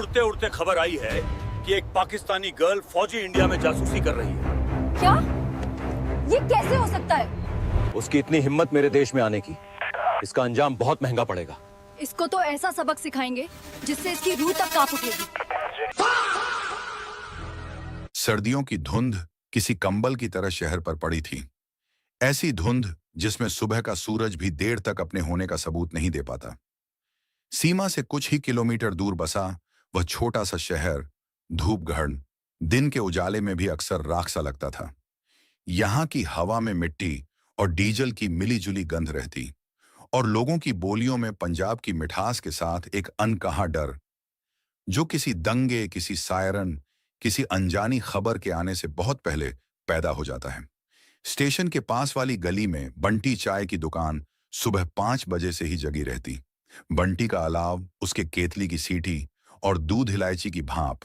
उड़ते उड़ते खबर आई है कि एक पाकिस्तानी गर्ल फौजी इंडिया में जासूसी कर रही है। क्या? ये कैसे हो सकता है? उसकी इतनी हिम्मत मेरे देश में आने की, इसका अंजाम बहुत महंगा पड़ेगा। इसको तो ऐसा सबक सिखाएंगे जिससे इसकी रूह तक कांप उठेगी। सर्दियों की धुंध किसी कंबल की तरह शहर पर पड़ी थी। ऐसी धुंध जिसमें सुबह का सूरज भी देर तक अपने होने का सबूत नहीं दे पाता। सीमा से कुछ ही किलोमीटर दूर बसा वह छोटा सा शहर धूपगढ़ दिन के उजाले में भी अक्सर राख सा लगता था। यहाँ की हवा में मिट्टी और डीजल की मिलीजुली गंध रहती और लोगों की बोलियों में पंजाब की मिठास के साथ एक अनकहा डर, जो किसी दंगे, किसी सायरन, किसी अनजानी खबर के आने से बहुत पहले पैदा हो जाता है। स्टेशन के पास वाली गली में बंटी चाय की दुकान सुबह 5 बजे से ही जगी रहती। बंटी का अलाव, उसके केतली की सीटी और दूध इलायची की भाप,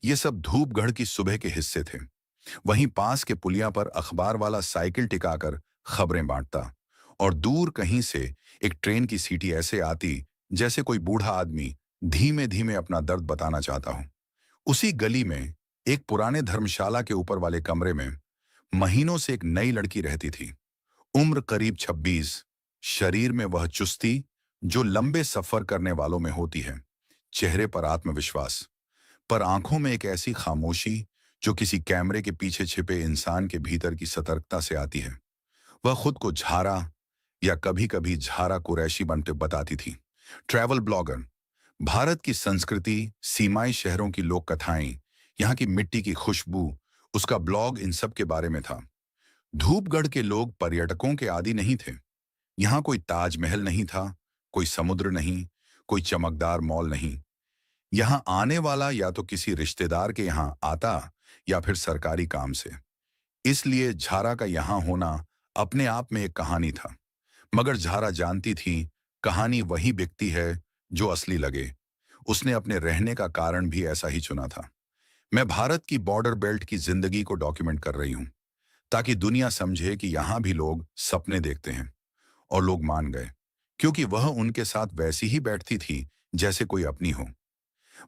ये सब धूपगढ़ की सुबह के हिस्से थे। वहीं पास के पुलिया पर अखबार वाला साइकिल टिकाकर खबरें बांटता और दूर कहीं से एक ट्रेन की सीटी ऐसे आती जैसे कोई बूढ़ा आदमी धीमे धीमे अपना दर्द बताना चाहता हो। उसी गली में एक पुराने धर्मशाला के ऊपर वाले कमरे में महीनों से एक नई लड़की रहती थी। उम्र करीब 26, शरीर में वह चुस्ती जो लंबे सफर करने वालों में होती है, चेहरे पर आत्मविश्वास, पर आंखों में एक ऐसी खामोशी जो किसी कैमरे के पीछे छिपे इंसान के भीतर की सतर्कता से आती है। वह खुद को झारा या कभी कभी झारा कुरैशी बनते बताती थी। ट्रैवल ब्लॉगर, भारत की संस्कृति, सीमाई शहरों की लोक कथाएं, यहाँ की मिट्टी की खुशबू, उसका ब्लॉग इन सब के बारे में था। धूपगढ़ के लोग पर्यटकों के आदी नहीं थे। यहाँ कोई ताजमहल नहीं था, कोई समुद्र नहीं, कोई चमकदार मॉल नहीं। यहाँ आने वाला या तो किसी रिश्तेदार के यहाँ आता या फिर सरकारी काम से। इसलिए झारा का यहाँ होना अपने आप में एक कहानी था। मगर झारा जानती थी कहानी वही बिकती है जो असली लगे। उसने अपने रहने का कारण भी ऐसा ही चुना था। मैं भारत की बॉर्डर बेल्ट की जिंदगी को डॉक्यूमेंट कर रही हूं ताकि दुनिया समझे कि यहां भी लोग सपने देखते हैं। और लोग मान गए, क्योंकि वह उनके साथ वैसी ही बैठती थी जैसे कोई अपनी हो।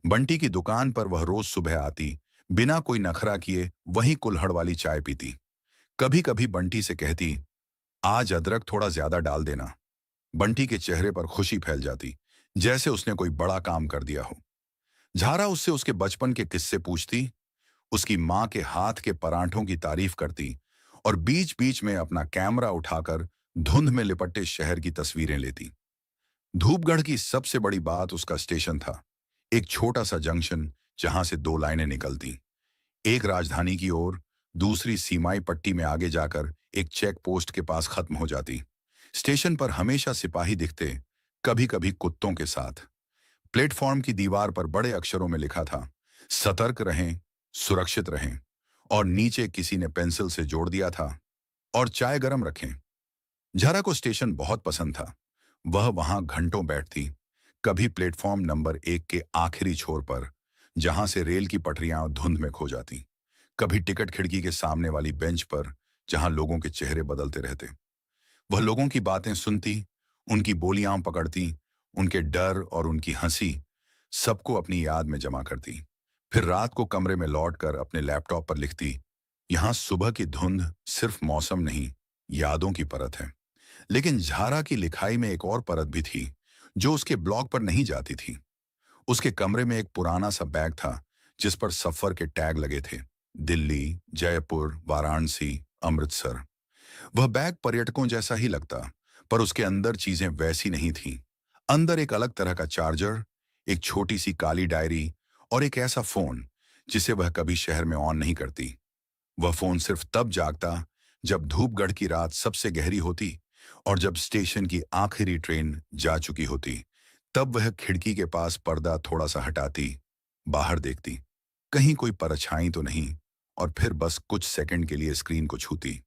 बंटी की दुकान पर वह रोज सुबह आती, बिना कोई नखरा किए वही कुल्हड़ वाली चाय पीती। कभी कभी बंटी से कहती, आज अदरक थोड़ा ज्यादा डाल देना। बंटी के चेहरे पर खुशी फैल जाती, जैसे उसने कोई बड़ा काम कर दिया हो। झारा उससे उसके बचपन के किस्से पूछती, उसकी माँ के हाथ के परांठों की तारीफ करती और बीच बीच में अपना कैमरा उठाकर धुंध में लिपटे शहर की तस्वीरें लेती। धूपगढ़ की सबसे बड़ी बात उसका स्टेशन था। एक छोटा सा जंक्शन जहां से 2 लाइनें निकलती, एक राजधानी की ओर, दूसरी सीमाई पट्टी में आगे जाकर एक चेक पोस्ट के पास खत्म हो जाती। स्टेशन पर हमेशा सिपाही दिखते, कभी कभी कुत्तों के साथ। प्लेटफॉर्म की दीवार पर बड़े अक्षरों में लिखा था, सतर्क रहें, सुरक्षित रहें, और नीचे किसी ने पेंसिल से जोड़ दिया था, और चाय गरम रखें। झारा को स्टेशन बहुत पसंद था। वह वहां घंटों बैठती, कभी प्लेटफॉर्म नंबर 1 के आखिरी छोर पर, जहां से रेल की पटरियां धुंध में खो जाती, कभी टिकट खिड़की के सामने वाली बेंच पर, जहां लोगों के चेहरे बदलते रहते। वह लोगों की बातें सुनती, उनकी बोलियां पकड़ती, उनके डर और उनकी हंसी सबको अपनी याद में जमा करती। फिर रात को कमरे में लौटकर अपने लैपटॉप पर लिखती, यहां सुबह की धुंध सिर्फ मौसम नहीं, यादों की परत है। लेकिन झारा की लिखाई में एक और परत भी थी जो उसके ब्लॉग पर नहीं जाती थी। उसके कमरे में एक पुराना सा बैग था जिस पर सफर के टैग लगे थे, दिल्ली, जयपुर, वाराणसी, अमृतसर। वह बैग पर्यटकों जैसा ही लगता, पर उसके अंदर चीजें वैसी नहीं थीं। अंदर एक अलग तरह का चार्जर, एक छोटी सी काली डायरी और एक ऐसा फोन जिसे वह कभी शहर में ऑन नहीं करती। वह फोन सिर्फ तब जागता जब धूपगढ़ की रात सबसे गहरी होती और जब स्टेशन की आखिरी ट्रेन जा चुकी होती। तब वह खिड़की के पास पर्दा थोड़ा सा हटाती, बाहर देखती, कहीं कोई परछाई तो नहीं, और फिर बस कुछ सेकंड के लिए स्क्रीन को छूती।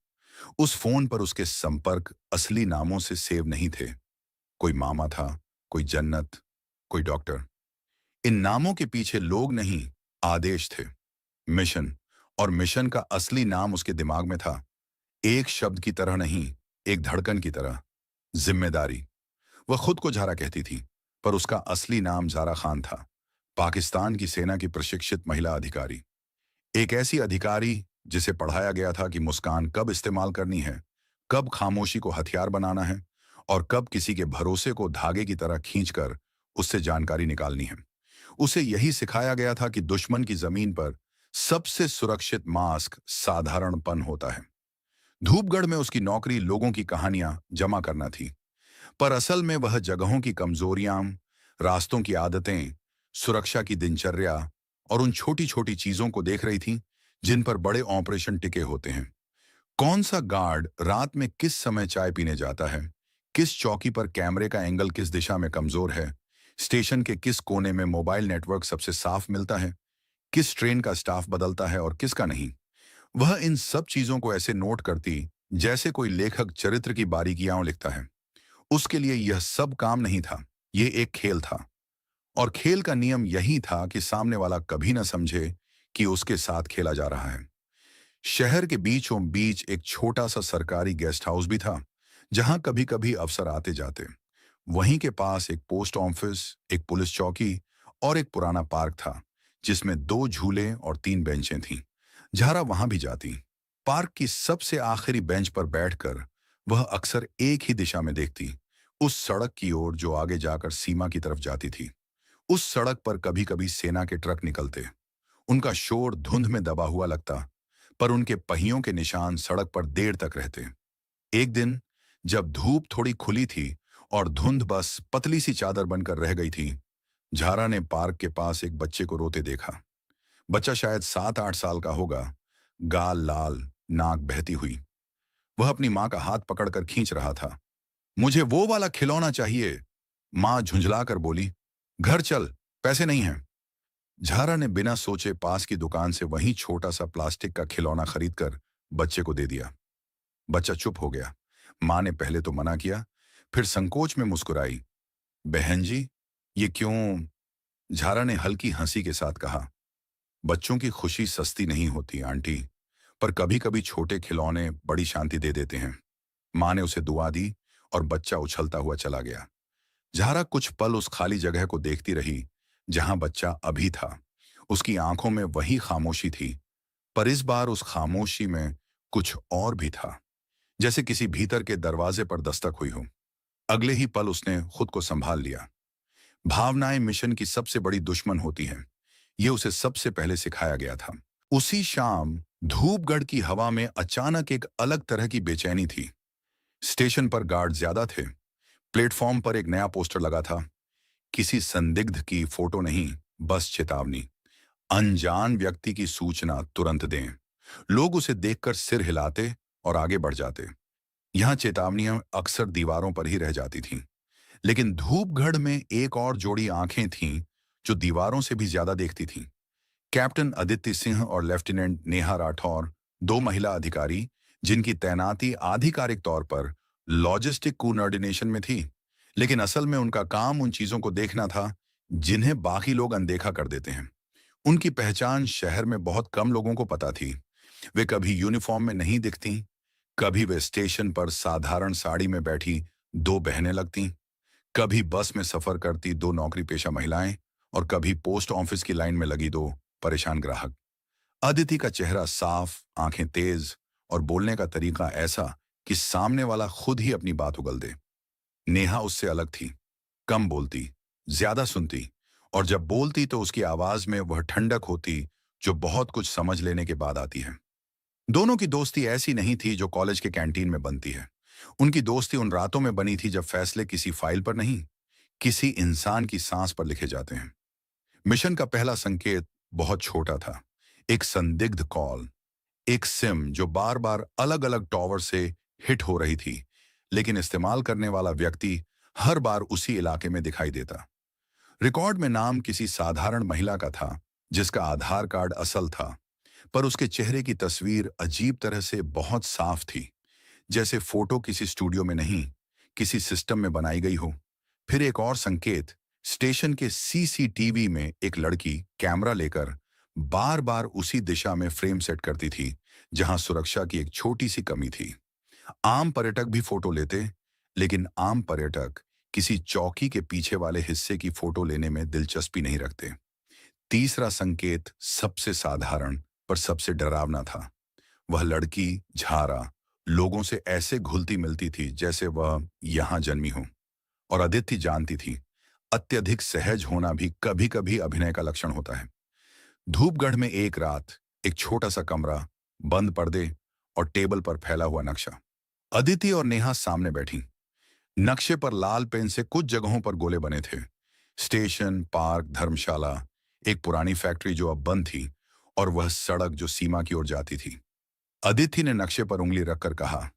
उस फोन पर उसके संपर्क असली नामों से सेव नहीं थे। कोई मामा था, कोई जन्नत, कोई डॉक्टर। इन नामों के पीछे लोग नहीं, आदेश थे, मिशन। और मिशन का असली नाम उसके दिमाग में था, एक शब्द की तरह नहीं, एक धड़कन की तरह, जिम्मेदारी। वह खुद को झारा कहती थी, पर उसका असली नाम झारा खान था। पाकिस्तान की सेना की प्रशिक्षित महिला अधिकारी। एक ऐसी अधिकारी जिसे पढ़ाया गया था कि मुस्कान कब इस्तेमाल करनी है, कब खामोशी को हथियार बनाना है और कब किसी के भरोसे को धागे की तरह खींचकर उससे जानकारी निकालनी है। उसे यही सिखाया गया था कि दुश्मन की जमीन पर सबसे सुरक्षित मास्क साधारणपन होता है। धूपगढ़ में उसकी नौकरी लोगों की कहानियां जमा करना थी, पर असल में वह जगहों की कमजोरियां, रास्तों की आदतें, सुरक्षा की दिनचर्या और उन छोटी छोटी चीजों को देख रही थी जिन पर बड़े ऑपरेशन टिके होते हैं। कौन सा गार्ड रात में किस समय चाय पीने जाता है, किस चौकी पर कैमरे का एंगल किस दिशा में कमजोर है, स्टेशन के किस कोने में मोबाइल नेटवर्क सबसे साफ मिलता है, किस ट्रेन का स्टाफ बदलता है और किसका नहीं। वह इन सब चीजों को ऐसे नोट करती जैसे कोई लेखक चरित्र की बारीकियां लिखता है। उसके लिए यह सब काम नहीं था, यह एक खेल था। और खेल का नियम यही था कि सामने वाला कभी न समझे कि उसके साथ खेला जा रहा है। शहर के बीचों बीच एक छोटा सा सरकारी गेस्ट हाउस भी था, जहां कभी कभी अफसर आते जाते। वहीं के पास एक पोस्ट ऑफिस, एक पुलिस चौकी और एक पुराना पार्क था, जिसमें 2 झूले और 3 बेंचें थीं। झारा वहां भी जाती। पार्क की सबसे आखिरी बेंच पर बैठकर वह अक्सर एक ही दिशा में देखती, उस सड़क की ओर जो आगे जाकर सीमा की तरफ जाती थी। उस सड़क पर कभी कभी सेना के ट्रक निकलते। उनका शोर धुंध में दबा हुआ लगता, पर उनके पहियों के निशान सड़क पर देर तक रहते। एक दिन जब धूप थोड़ी खुली थी और धुंध बस पतली सी चादर बनकर रह गई थी, झारा ने पार्क के पास एक बच्चे को रोते देखा। बच्चा शायद 7-8 साल का होगा, गाल लाल, नाक बहती हुई। वह अपनी मां का हाथ पकड़कर खींच रहा था। मुझे वो वाला खिलौना चाहिए, मां झुंझलाकर बोली। घर चल, पैसे नहीं हैं। झारा ने बिना सोचे पास की दुकान से वही छोटा सा प्लास्टिक का खिलौना खरीदकर बच्चे को दे दिया। बच्चा चुप हो गया। मां ने पहले तो मना किया, फिर संकोच में मुस्कुराई। बहन जी, ये क्यों? झारा ने हल्की हंसी के साथ कहा, बच्चों की खुशी सस्ती नहीं होती आंटी, पर कभी कभी छोटे खिलौने बड़ी शांति दे देते हैं। मां ने उसे दुआ दी और बच्चा उछलता हुआ चला गया। झारा कुछ पल उस खाली जगह को देखती रही जहां बच्चा अभी था। उसकी आंखों में वही खामोशी थी, पर इस बार उस खामोशी में कुछ और भी था, जैसे किसी भीतर के दरवाजे पर दस्तक हुई हो। अगले ही पल उसने खुद को संभाल लिया। भावनाएं मिशन की सबसे बड़ी दुश्मन होती हैं, यह उसे सबसे पहले सिखाया गया था। उसी शाम धूपगढ़ की हवा में अचानक एक अलग तरह की बेचैनी थी। स्टेशन पर गार्ड ज्यादा थे। प्लेटफॉर्म पर एक नया पोस्टर लगा था। किसी संदिग्ध की फोटो नहीं, बस चेतावनी, अनजान व्यक्ति की सूचना तुरंत दें। लोग उसे देखकर सिर हिलाते और आगे बढ़ जाते। यहां चेतावनियां अक्सर दीवारों पर ही रह जाती थीं, लेकिन धूपगढ़ में एक और जोड़ी आंखें थीं जो दीवारों से भी ज्यादा देखती थीं। कैप्टन अदिति सिंह और लेफ्टिनेंट नेहा राठौर, 2 महिला अधिकारी जिनकी तैनाती आधिकारिक तौर पर लॉजिस्टिक कोऑर्डिनेशन में थी, लेकिन असल में उनका काम उन चीजों को देखना था जिन्हें बाकी लोग अनदेखा कर देते हैं। उनकी पहचान शहर में बहुत कम लोगों को पता थी। वे कभी यूनिफॉर्म में नहीं दिखती, कभी वे स्टेशन पर साधारण साड़ी में बैठी 2 बहनें लगती, कभी बस में सफर करती 2 नौकरी पेशा महिलाएं और कभी पोस्ट ऑफिस की लाइन में लगी 2 परेशान ग्राहक। अदिति का चेहरा साफ, आंखें तेज और बोलने का तरीका ऐसा कि सामने वाला खुद ही अपनी बात उगल दे। नेहा उससे अलग थी, कम बोलती, ज्यादा सुनती, और जब बोलती तो उसकी आवाज में वह ठंडक होती जो बहुत कुछ समझ लेने के बाद आती है। दोनों की दोस्ती ऐसी नहीं थी जो कॉलेज के कैंटीन में बनती है। उनकी दोस्ती उन रातों में बनी थी जब फैसले किसी फाइल पर नहीं, किसी इंसान की सांस पर लिखे जाते हैं। मिशन का पहला संकेत बहुत छोटा था, एक संदिग्ध कॉल, एक सिम जो बार बार अलग अलग टॉवर से हिट हो रही थी, लेकिन इस्तेमाल करने वाला व्यक्ति हर बार उसी इलाके में दिखाई देता। रिकॉर्ड में नाम किसी साधारण महिला का था जिसका आधार कार्ड असल था, पर उसके चेहरे की तस्वीर अजीब तरह से बहुत साफ थी, जैसे फोटो किसी स्टूडियो में नहीं, किसी सिस्टम में बनाई गई हो। फिर एक और संकेत, स्टेशन के सीसीटीवी में एक लड़की कैमरा लेकर बार बार उसी दिशा में फ्रेम सेट करती थी जहां सुरक्षा की एक छोटी सी कमी थी। आम पर्यटक भी फोटो लेते, लेकिन आम पर्यटक किसी चौकी के पीछे वाले हिस्से की फोटो लेने में दिलचस्पी नहीं रखते। तीसरा संकेत सबसे साधारण पर सबसे डरावना था। वह लड़की झारा लोगों से ऐसे घुलती मिलती थी जैसे वह यहां जन्मी हो। और अदिति जानती थी, अत्यधिक सहज होना भी कभी कभी अभिनय का लक्षण होता है। धूपगढ़ में एक रात, एक छोटा सा कमरा, बंद पर्दे और टेबल पर फैला हुआ नक्शा। अदिति और नेहा सामने बैठी। नक्शे पर लाल पेन से कुछ जगहों पर गोले बने थे। स्टेशन, पार्क, धर्मशाला, एक पुरानी फैक्ट्री जो अब बंद थी, और वह सड़क जो सीमा की ओर जाती थी। अदिति ने नक्शे पर उंगली रखकर कहा,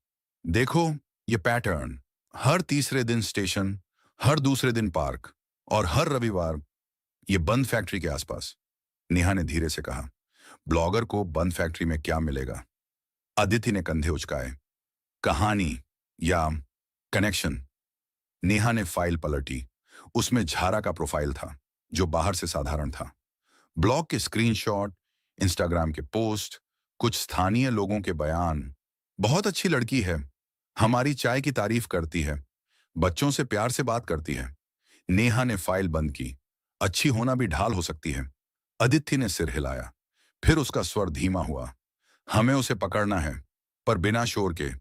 देखो ये पैटर्न, हर तीसरे दिन स्टेशन, हर दूसरे दिन पार्क और हर रविवार ये बंद फैक्ट्री के आसपास। नेहा ने धीरे से कहा, ब्लॉगर को बंद फैक्ट्री में क्या मिलेगा? अदिति ने कंधे उचकाए। कहानी या कनेक्शन। नेहा ने फाइल पलटी। उसमें झारा का प्रोफाइल था, जो बाहर से साधारण था। ब्लॉग के स्क्रीनशॉट, इंस्टाग्राम के पोस्ट, कुछ स्थानीय लोगों के बयान। बहुत अच्छी लड़की है, हमारी चाय की तारीफ करती है, बच्चों से प्यार से बात करती है। नेहा ने फाइल बंद की। अच्छी होना भी ढाल हो सकती है। अदिति ने सिर हिलाया। फिर उसका स्वर धीमा हुआ। हमें उसे पकड़ना है, पर बिना शोर के,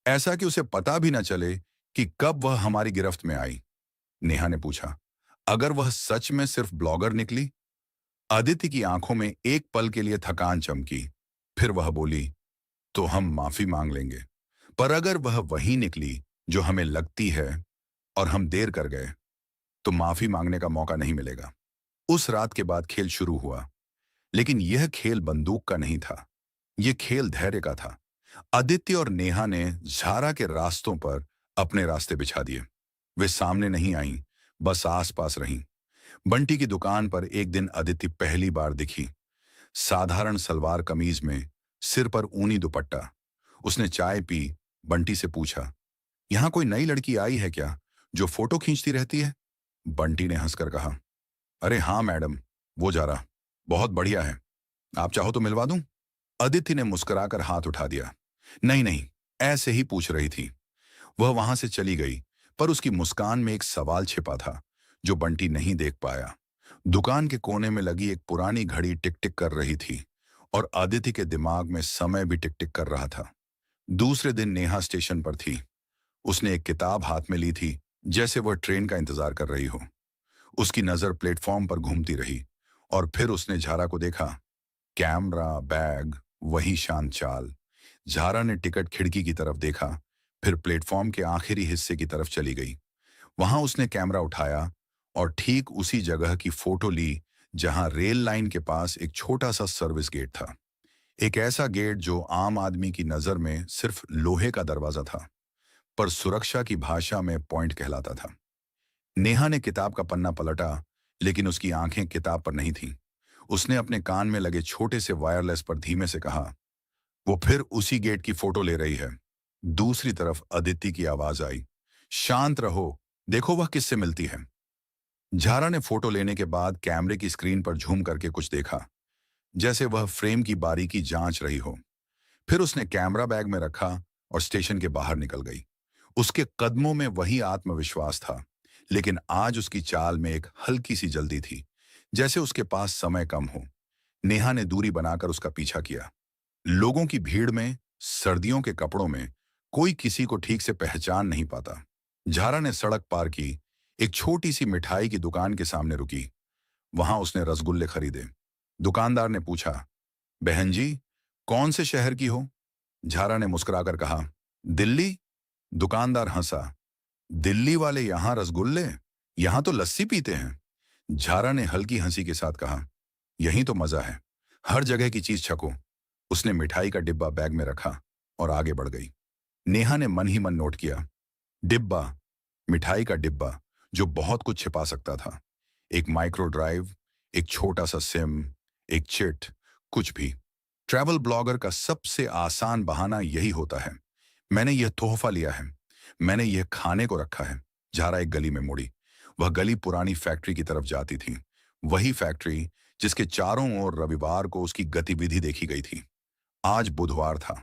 ऐसा कि उसे पता भी न चले कि कब वह हमारी गिरफ्त में आई। नेहा ने पूछा, अगर वह सच में सिर्फ ब्लॉगर निकली? अदिति की आंखों में एक पल के लिए थकान चमकी। फिर वह बोली, तो हम माफी मांग लेंगे, पर अगर वह वही निकली जो हमें लगती है और हम देर कर गए, तो माफी मांगने का मौका नहीं मिलेगा। उस रात के बाद खेल शुरू हुआ, लेकिन यह खेल बंदूक का नहीं था, यह खेल धैर्य का था। आदित्य और नेहा ने झारा के रास्तों पर अपने रास्ते बिछा दिए। वे सामने नहीं आईं, बस आसपास रहीं। बंटी की दुकान पर एक दिन अदिति पहली बार दिखी। साधारण सलवार कमीज में, सिर पर ऊनी दुपट्टा। उसने चाय पी, बंटी से पूछा, यहां कोई नई लड़की आई है क्या, जो फोटो खींचती रहती है? बंटी ने हंसकर कहा, अरे हाँ मैडम, वो जा रहा, बहुत बढ़िया है, आप चाहो तो मिलवा दूं? अदिति ने मुस्कुराकर हाथ उठा दिया। नहीं नहीं, ऐसे ही पूछ रही थी। वह वहां से चली गई, पर उसकी मुस्कान में एक सवाल छिपा था जो बंटी नहीं देख पाया। दुकान के कोने में लगी एक पुरानी घड़ी टिक टिक कर रही थी, और अदिति के दिमाग में समय भी टिक टिक कर रहा था। दूसरे दिन नेहा स्टेशन पर थी। उसने एक किताब हाथ में ली थी, जैसे वह ट्रेन का इंतजार कर रही हो। उसकी नजर प्लेटफॉर्म पर घूमती रही, और फिर उसने झारा को देखा। कैमरा, बैग, वही शांत चाल। झारा ने टिकट खिड़की की तरफ देखा, फिर प्लेटफॉर्म के आखिरी हिस्से की तरफ चली गई। वहां उसने कैमरा उठाया और ठीक उसी जगह की फोटो ली जहां रेल लाइन के पास एक छोटा सा सर्विस गेट था। एक ऐसा गेट जो आम आदमी की नजर में सिर्फ लोहे का दरवाजा था, पर सुरक्षा की भाषा में पॉइंट कहलाता था। नेहा ने किताब का पन्ना पलटा, लेकिन उसकी आंखें किताब पर नहीं थीं। उसने अपने कान में लगे छोटे से वायरलेस पर धीमे से कहा, वो फिर उसी गेट की फोटो ले रही है। दूसरी तरफ अदिति की आवाज आई, शांत रहो, देखो वह किससे मिलती है। झारा ने फोटो लेने के बाद कैमरे की स्क्रीन पर झूम करके कुछ देखा, जैसे वह फ्रेम की बारीकी जांच रही हो। फिर उसने कैमरा बैग में रखा और स्टेशन के बाहर निकल गई। उसके कदमों में वही आत्मविश्वास था, लेकिन आज उसकी चाल में एक हल्की सी जल्दी थी, जैसे उसके पास समय कम हो। नेहा ने दूरी बनाकर उसका पीछा किया। लोगों की भीड़ में, सर्दियों के कपड़ों में, कोई किसी को ठीक से पहचान नहीं पाता। झारा ने सड़क पार की, एक छोटी सी मिठाई की दुकान के सामने रुकी। वहां उसने रसगुल्ले खरीदे। दुकानदार ने पूछा, बहन जी, कौन से शहर की हो? झारा ने मुस्कुराकर कहा, दिल्ली। दुकानदार हंसा, दिल्ली वाले यहां रसगुल्ले, यहां तो लस्सी पीते हैं। झारा ने हल्की हंसी के साथ कहा, यही तो मजा है, हर जगह की चीज छको। उसने मिठाई का डिब्बा बैग में रखा और आगे बढ़ गई। नेहा ने मन ही मन नोट किया, डिब्बा, मिठाई का डिब्बा जो बहुत कुछ छिपा सकता था। एक माइक्रो ड्राइव, एक छोटा सा सिम, एक चिट, कुछ भी। ट्रैवल ब्लॉगर का सबसे आसान बहाना यही होता है, मैंने यह तोहफा लिया है, मैंने यह खाने को रखा है। झारा एक गली में मुड़ी। वह गली पुरानी फैक्ट्री की तरफ जाती थी, वही फैक्ट्री जिसके चारों ओर रविवार को उसकी गतिविधि देखी गई थी। आज बुधवार था।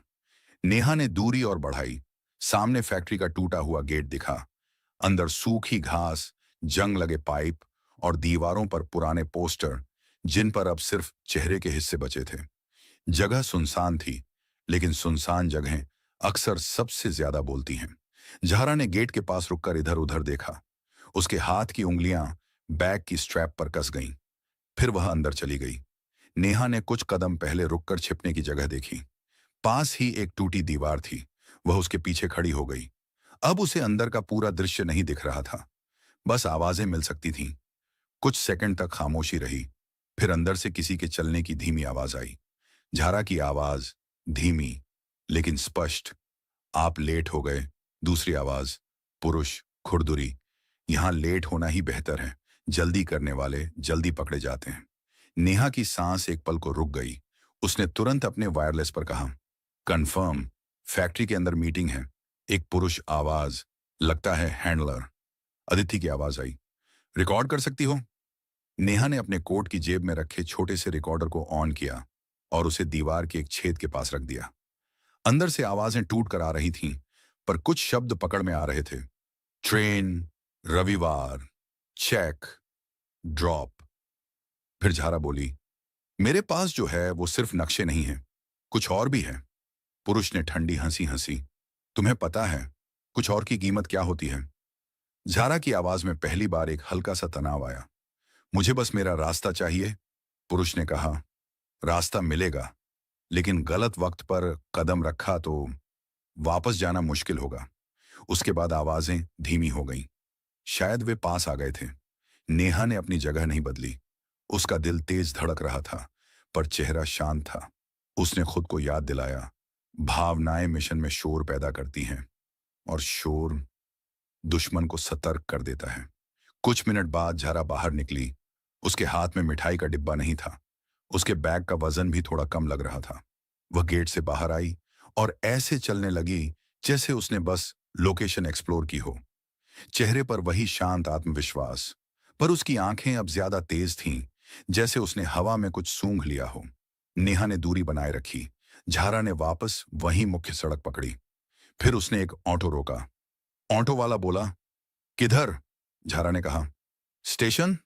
नेहा ने दूरी और बढ़ाई। सामने फैक्ट्री का टूटा हुआ गेट दिखा। अंदर सूखी घास, जंग लगे पाइप और दीवारों पर पुराने पोस्टर, जिन पर अब सिर्फ चेहरे के हिस्से बचे थे। जगह सुनसान थी, लेकिन सुनसान जगहें अक्सर सबसे ज्यादा बोलती हैं। झारा ने गेट के पास रुककर इधर उधर देखा। उसके हाथ की उंगलियां बैग की स्ट्रैप पर कस गईं। फिर वह अंदर चली गई। नेहा ने कुछ कदम पहले रुककर छिपने की जगह देखी। पास ही एक टूटी दीवार थी। वह उसके पीछे खड़ी हो गई। अब उसे अंदर का पूरा दृश्य नहीं दिख रहा था, बस आवाजें मिल सकती थीं। कुछ सेकंड तक खामोशी रही। फिर अंदर से किसी के चलने की धीमी आवाज आई। झारा की आवाज, धीमी लेकिन स्पष्ट। आप लेट हो गए। दूसरी आवाज, पुरुष, खुरदुरी। यहां लेट होना ही बेहतर है। जल्दी करने वाले जल्दी पकड़े जाते हैं। नेहा की सांस एक पल को रुक गई। उसने तुरंत अपने वायरलेस पर कहा, कंफर्म, फैक्ट्री के अंदर मीटिंग है। एक पुरुष आवाज, लगता है हैंडलर। अदिति की आवाज आई, रिकॉर्ड कर सकती हो? नेहा ने अपने कोट की जेब में रखे छोटे से रिकॉर्डर को ऑन किया और उसे दीवार के एक छेद के पास रख दिया। अंदर से आवाजें टूट कर आ रही थीं, पर कुछ शब्द पकड़ में आ रहे थे। ट्रेन, रविवार, चेक, ड्रॉप। फिर झारा बोली, मेरे पास जो है वो सिर्फ नक्शे नहीं है, कुछ और भी है। पुरुष ने ठंडी हंसी हंसी, तुम्हें पता है कुछ और की कीमत क्या होती है? झारा की आवाज में पहली बार एक हल्का सा तनाव आया। मुझे बस मेरा रास्ता चाहिए। पुरुष ने कहा, रास्ता मिलेगा, लेकिन गलत वक्त पर कदम रखा तो वापस जाना मुश्किल होगा। उसके बाद आवाजें धीमी हो गईं। शायद वे पास आ गए थे। नेहा ने अपनी जगह नहीं बदली। उसका दिल तेज धड़क रहा था, पर चेहरा शांत था। उसने खुद को याद दिलाया, भावनाएं मिशन में शोर पैदा करती हैं, और शोर दुश्मन को सतर्क कर देता है। कुछ मिनट बाद झारा बाहर निकली। उसके हाथ में मिठाई का डिब्बा नहीं था। उसके बैग का वजन भी थोड़ा कम लग रहा था। वह गेट से बाहर आई और ऐसे चलने लगी जैसे उसने बस लोकेशन एक्सप्लोर की हो। चेहरे पर वही शांत आत्मविश्वास, पर उसकी आंखें अब ज्यादा तेज थीं, जैसे उसने हवा में कुछ सूंघ लिया हो। नेहा ने दूरी बनाए रखी। झारा ने वापस वही मुख्य सड़क पकड़ी। फिर उसने एक ऑटो रोका। ऑटो वाला बोला, किधर? झारा ने कहा, स्टेशन।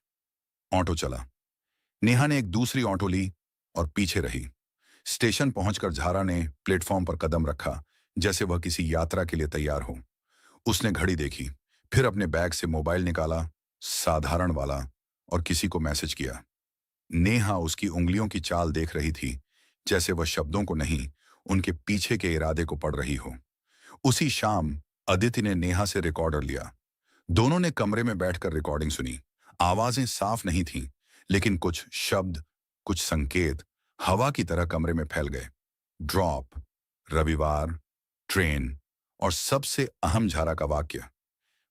ऑटो चला। नेहा ने एक दूसरी ऑटो ली और पीछे रही। स्टेशन पहुंचकर झारा ने प्लेटफॉर्म पर कदम रखा, जैसे वह किसी यात्रा के लिए तैयार हो। उसने घड़ी देखी, फिर अपने बैग से मोबाइल निकाला, साधारण वाला, और किसी को मैसेज किया। नेहा उसकी उंगलियों की चाल देख रही थी, जैसे वह शब्दों को नहीं, उनके पीछे के इरादे को पढ़ रही हो। उसी शाम अदिति ने नेहा से रिकॉर्डर लिया। दोनों ने कमरे में बैठकर रिकॉर्डिंग सुनी। आवाजें साफ नहीं थीं, लेकिन कुछ शब्द, कुछ संकेत हवा की तरह कमरे में फैल गए। ड्रॉप, रविवार, ट्रेन, और सबसे अहम झारा का वाक्य,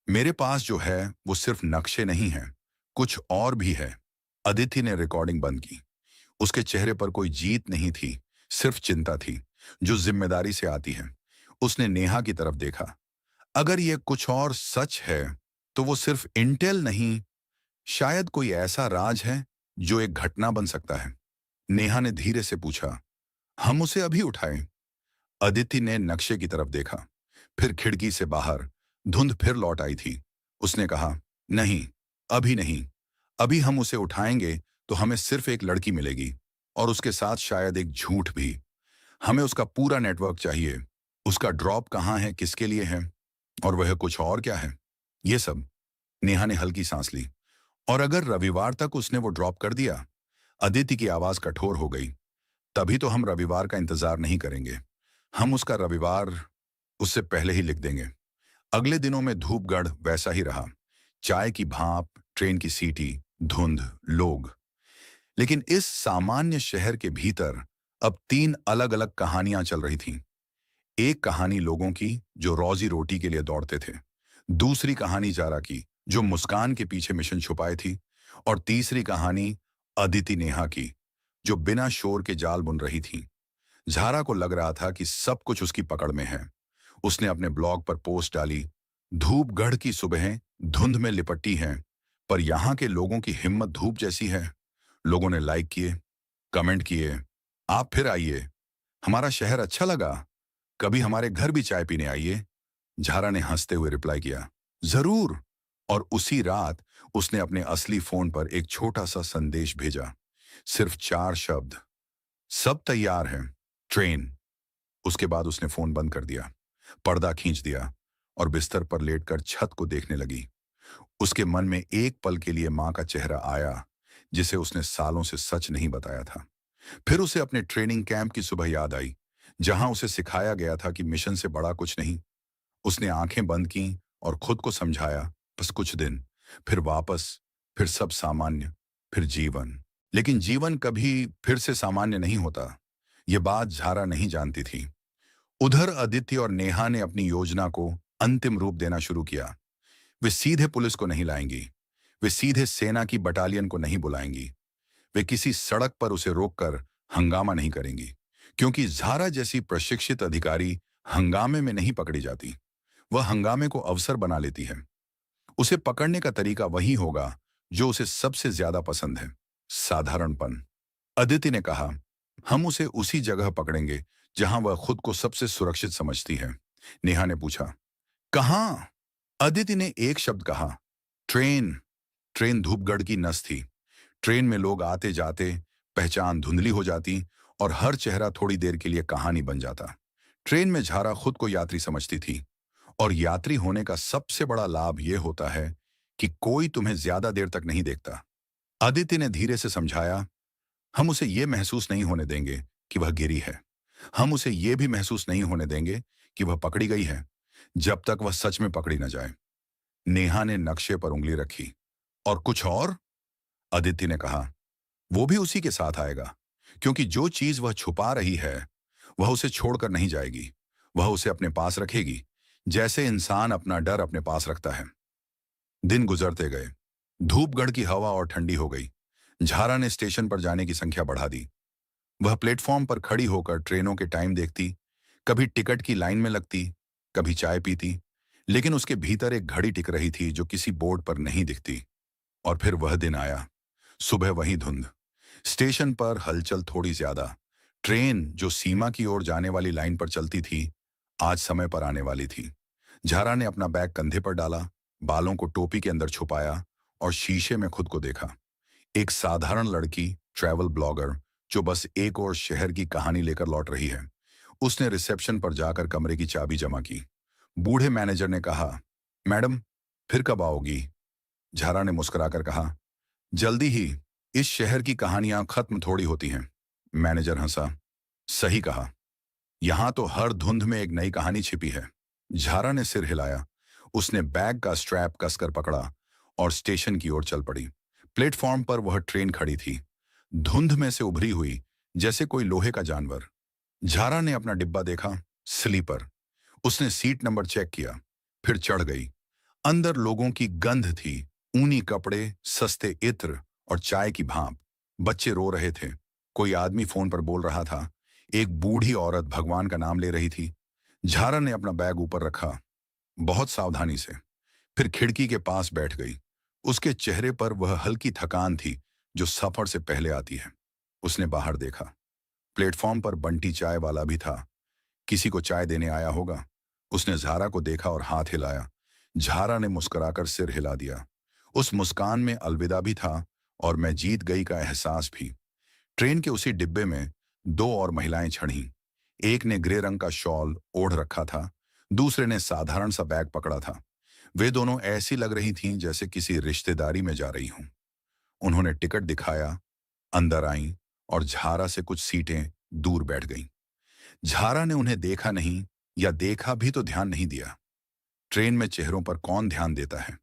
मेरे पास जो है वो सिर्फ नक्शे नहीं है, कुछ और भी है। अदिति ने रिकॉर्डिंग बंद की। उसके चेहरे पर कोई जीत नहीं थी, सिर्फ चिंता थी, जो जिम्मेदारी से आती है। उसने नेहा की तरफ देखा। अगर ये कुछ और सच है, तो वो सिर्फ इंटेल नहीं, शायद कोई ऐसा राज है जो एक घटना बन सकता है। नेहा ने धीरे से पूछा, हम उसे अभी उठाएं? अदिति ने नक्शे की तरफ देखा, फिर खिड़की से बाहर। धुंध फिर लौट आई थी। उसने कहा, नहीं, अभी नहीं। अभी हम उसे उठाएंगे तो हमें सिर्फ एक लड़की मिलेगी, और उसके साथ शायद एक झूठ भी। हमें उसका पूरा नेटवर्क चाहिए। उसका ड्रॉप कहाँ है, किसके लिए है, और वह कुछ और क्या है, ये सब। नेहा ने हल्की सांस ली। और अगर रविवार तक उसने वो ड्रॉप कर दिया? अदिति की आवाज कठोर हो गई। तभी तो हम रविवार का इंतजार नहीं करेंगे। हम उसका रविवार उससे पहले ही लिख देंगे। अगले दिनों में धूपगढ़ वैसा ही रहा। चाय की भाप, ट्रेन की सीटी, धुंध, लोग। लेकिन इस सामान्य शहर के भीतर अब 3 अलग अलग कहानियां चल रही थीं। एक कहानी लोगों की जो रोजी रोटी के लिए दौड़ते थे, दूसरी कहानी जारा की जो मुस्कान के पीछे मिशन छुपाए थी, और तीसरी कहानी अदिति नेहा की जो बिना शोर के जाल बुन रही थी। झारा को लग रहा था कि सब कुछ उसकी पकड़ में है। उसने अपने ब्लॉग पर पोस्ट डाली, धूपगढ़ की सुबहें धुंध में लिपटी हैं, पर यहां के लोगों की हिम्मत धूप जैसी है। लोगों ने लाइक किए, कमेंट किए, आप फिर आइए, हमारा शहर अच्छा लगा, कभी हमारे घर भी चाय पीने आइए। झारा ने हंसते हुए रिप्लाई किया, जरूर। और उसी रात उसने अपने असली फोन पर एक छोटा सा संदेश भेजा, सिर्फ 4 शब्द। सब तैयार है, ट्रेन। उसके बाद उसने फोन बंद कर दिया, पर्दा खींच दिया और बिस्तर पर लेटकर छत को देखने लगी। उसके मन में एक पल के लिए मां का चेहरा आया, जिसे उसने सालों से सच नहीं बताया था। फिर उसे अपने ट्रेनिंग कैंप की सुबह याद आई, जहां उसे सिखाया गया था कि मिशन से बड़ा कुछ नहीं। उसने आंखें बंद की और खुद को समझाया, बस कुछ दिन, फिर वापस, फिर सब सामान्य, फिर जीवन। लेकिन जीवन कभी फिर से सामान्य नहीं होता। ये बात झारा नहीं जानती थी। उधर अदिति और नेहा ने अपनी योजना को अंतिम रूप देना शुरू किया। वे सीधे पुलिस को नहीं लाएंगी, वे सीधे सेना की बटालियन को नहीं बुलाएंगी, वे किसी सड़क पर उसे रोककर हंगामा नहीं करेंगी, क्योंकि झारा जैसी प्रशिक्षित अधिकारी हंगामे में नहीं पकड़ी जाती। वह हंगामे को अवसर बना लेती है। उसे पकड़ने का तरीका वही होगा जो उसे सबसे ज्यादा पसंद है, साधारणपन। अदिति ने कहा, हम उसे उसी जगह पकड़ेंगे जहां वह खुद को सबसे सुरक्षित समझती है। नेहा ने पूछा, कहां? अदिति ने एक शब्द कहा, ट्रेन। ट्रेन धूपगढ़ की नस थी। ट्रेन में लोग आते जाते, पहचान धुंधली हो जाती और हर चेहरा थोड़ी देर के लिए कहानी बन जाता। ट्रेन में झारा खुद को यात्री समझती थी, और यात्री होने का सबसे बड़ा लाभ यह होता है कि कोई तुम्हें ज्यादा देर तक नहीं देखता। अदिति ने धीरे से समझाया, हम उसे यह महसूस नहीं होने देंगे कि वह गिरी है। हम उसे यह भी महसूस नहीं होने देंगे कि वह पकड़ी गई है, जब तक वह सच में पकड़ी न जाए। नेहा ने नक्शे पर उंगली रखी। और कुछ और? अदिति ने कहा, वो भी उसी के साथ आएगा, क्योंकि जो चीज वह छुपा रही है वह उसे छोड़कर नहीं जाएगी। वह उसे अपने पास रखेगी, जैसे इंसान अपना डर अपने पास रखता है। दिन गुजरते गए। धूपगढ़ की हवा और ठंडी हो गई। झारा ने स्टेशन पर जाने की संख्या बढ़ा दी। वह प्लेटफॉर्म पर खड़ी होकर ट्रेनों के टाइम देखती, कभी टिकट की लाइन में लगती, कभी चाय पीती, लेकिन उसके भीतर एक घड़ी टिक रही थी जो किसी बोर्ड पर नहीं दिखती। और फिर वह दिन आया। सुबह वही धुंध, स्टेशन पर हलचल थोड़ी ज्यादा। ट्रेन जो सीमा की ओर जाने वाली लाइन पर चलती थी, आज समय पर आने वाली थी। झारा ने अपना बैग कंधे पर डाला, बालों को टोपी के अंदर छुपाया और शीशे में खुद को देखा। एक साधारण लड़की, ट्रैवल ब्लॉगर, जो बस एक और शहर की कहानी लेकर लौट रही है। उसने रिसेप्शन पर जाकर कमरे की चाबी जमा की। बूढ़े मैनेजर ने कहा, मैडम, फिर कब आओगी? झारा ने मुस्कुराकर कहा, जल्दी ही। इस शहर की कहानियां खत्म थोड़ी होती हैं। मैनेजर हंसा, सही कहा, यहां तो हर धुंध में एक नई कहानी छिपी है। झारा ने सिर हिलाया। उसने बैग का स्ट्रैप कसकर पकड़ा और स्टेशन की ओर चल पड़ी। प्लेटफॉर्म पर वह ट्रेन खड़ी थी, धुंध में से उभरी हुई जैसे कोई लोहे का जानवर। झारा ने अपना डिब्बा देखा, स्लीपर। उसने सीट नंबर चेक किया, फिर चढ़ गई। अंदर लोगों की गंध थी, ऊनी कपड़े, सस्ते इत्र और चाय की भाप। बच्चे रो रहे थे, कोई आदमी फोन पर बोल रहा था, एक बूढ़ी औरत भगवान का नाम ले रही थी। झारा ने अपना बैग ऊपर रखा, बहुत सावधानी से, फिर खिड़की के पास बैठ गई। उसके चेहरे पर वह हल्की थकान थी जो सफर से पहले आती है। उसने बाहर देखा। प्लेटफॉर्म पर बंटी चाय वाला भी था। किसी को चाय देने आया होगा। उसने झारा को देखा और हाथ हिलाया। झारा ने मुस्कुराकर सिर हिला दिया। उस मुस्कान में अलविदा भी था और मैं जीत गई का एहसास भी। ट्रेन के उसी डिब्बे में 2 और महिलाएं चढ़ीं। एक ने ग्रे रंग का शॉल ओढ़ रखा था, दूसरे ने साधारण सा बैग पकड़ा था। वे दोनों ऐसी लग रही थीं जैसे किसी रिश्तेदारी में जा रही हों। उन्होंने टिकट दिखाया, अंदर आईं और झारा से कुछ सीटें दूर बैठ गईं। झारा ने उन्हें देखा नहीं, या देखा भी तो ध्यान नहीं दिया। ट्रेन में चेहरों पर कौन ध्यान देता है,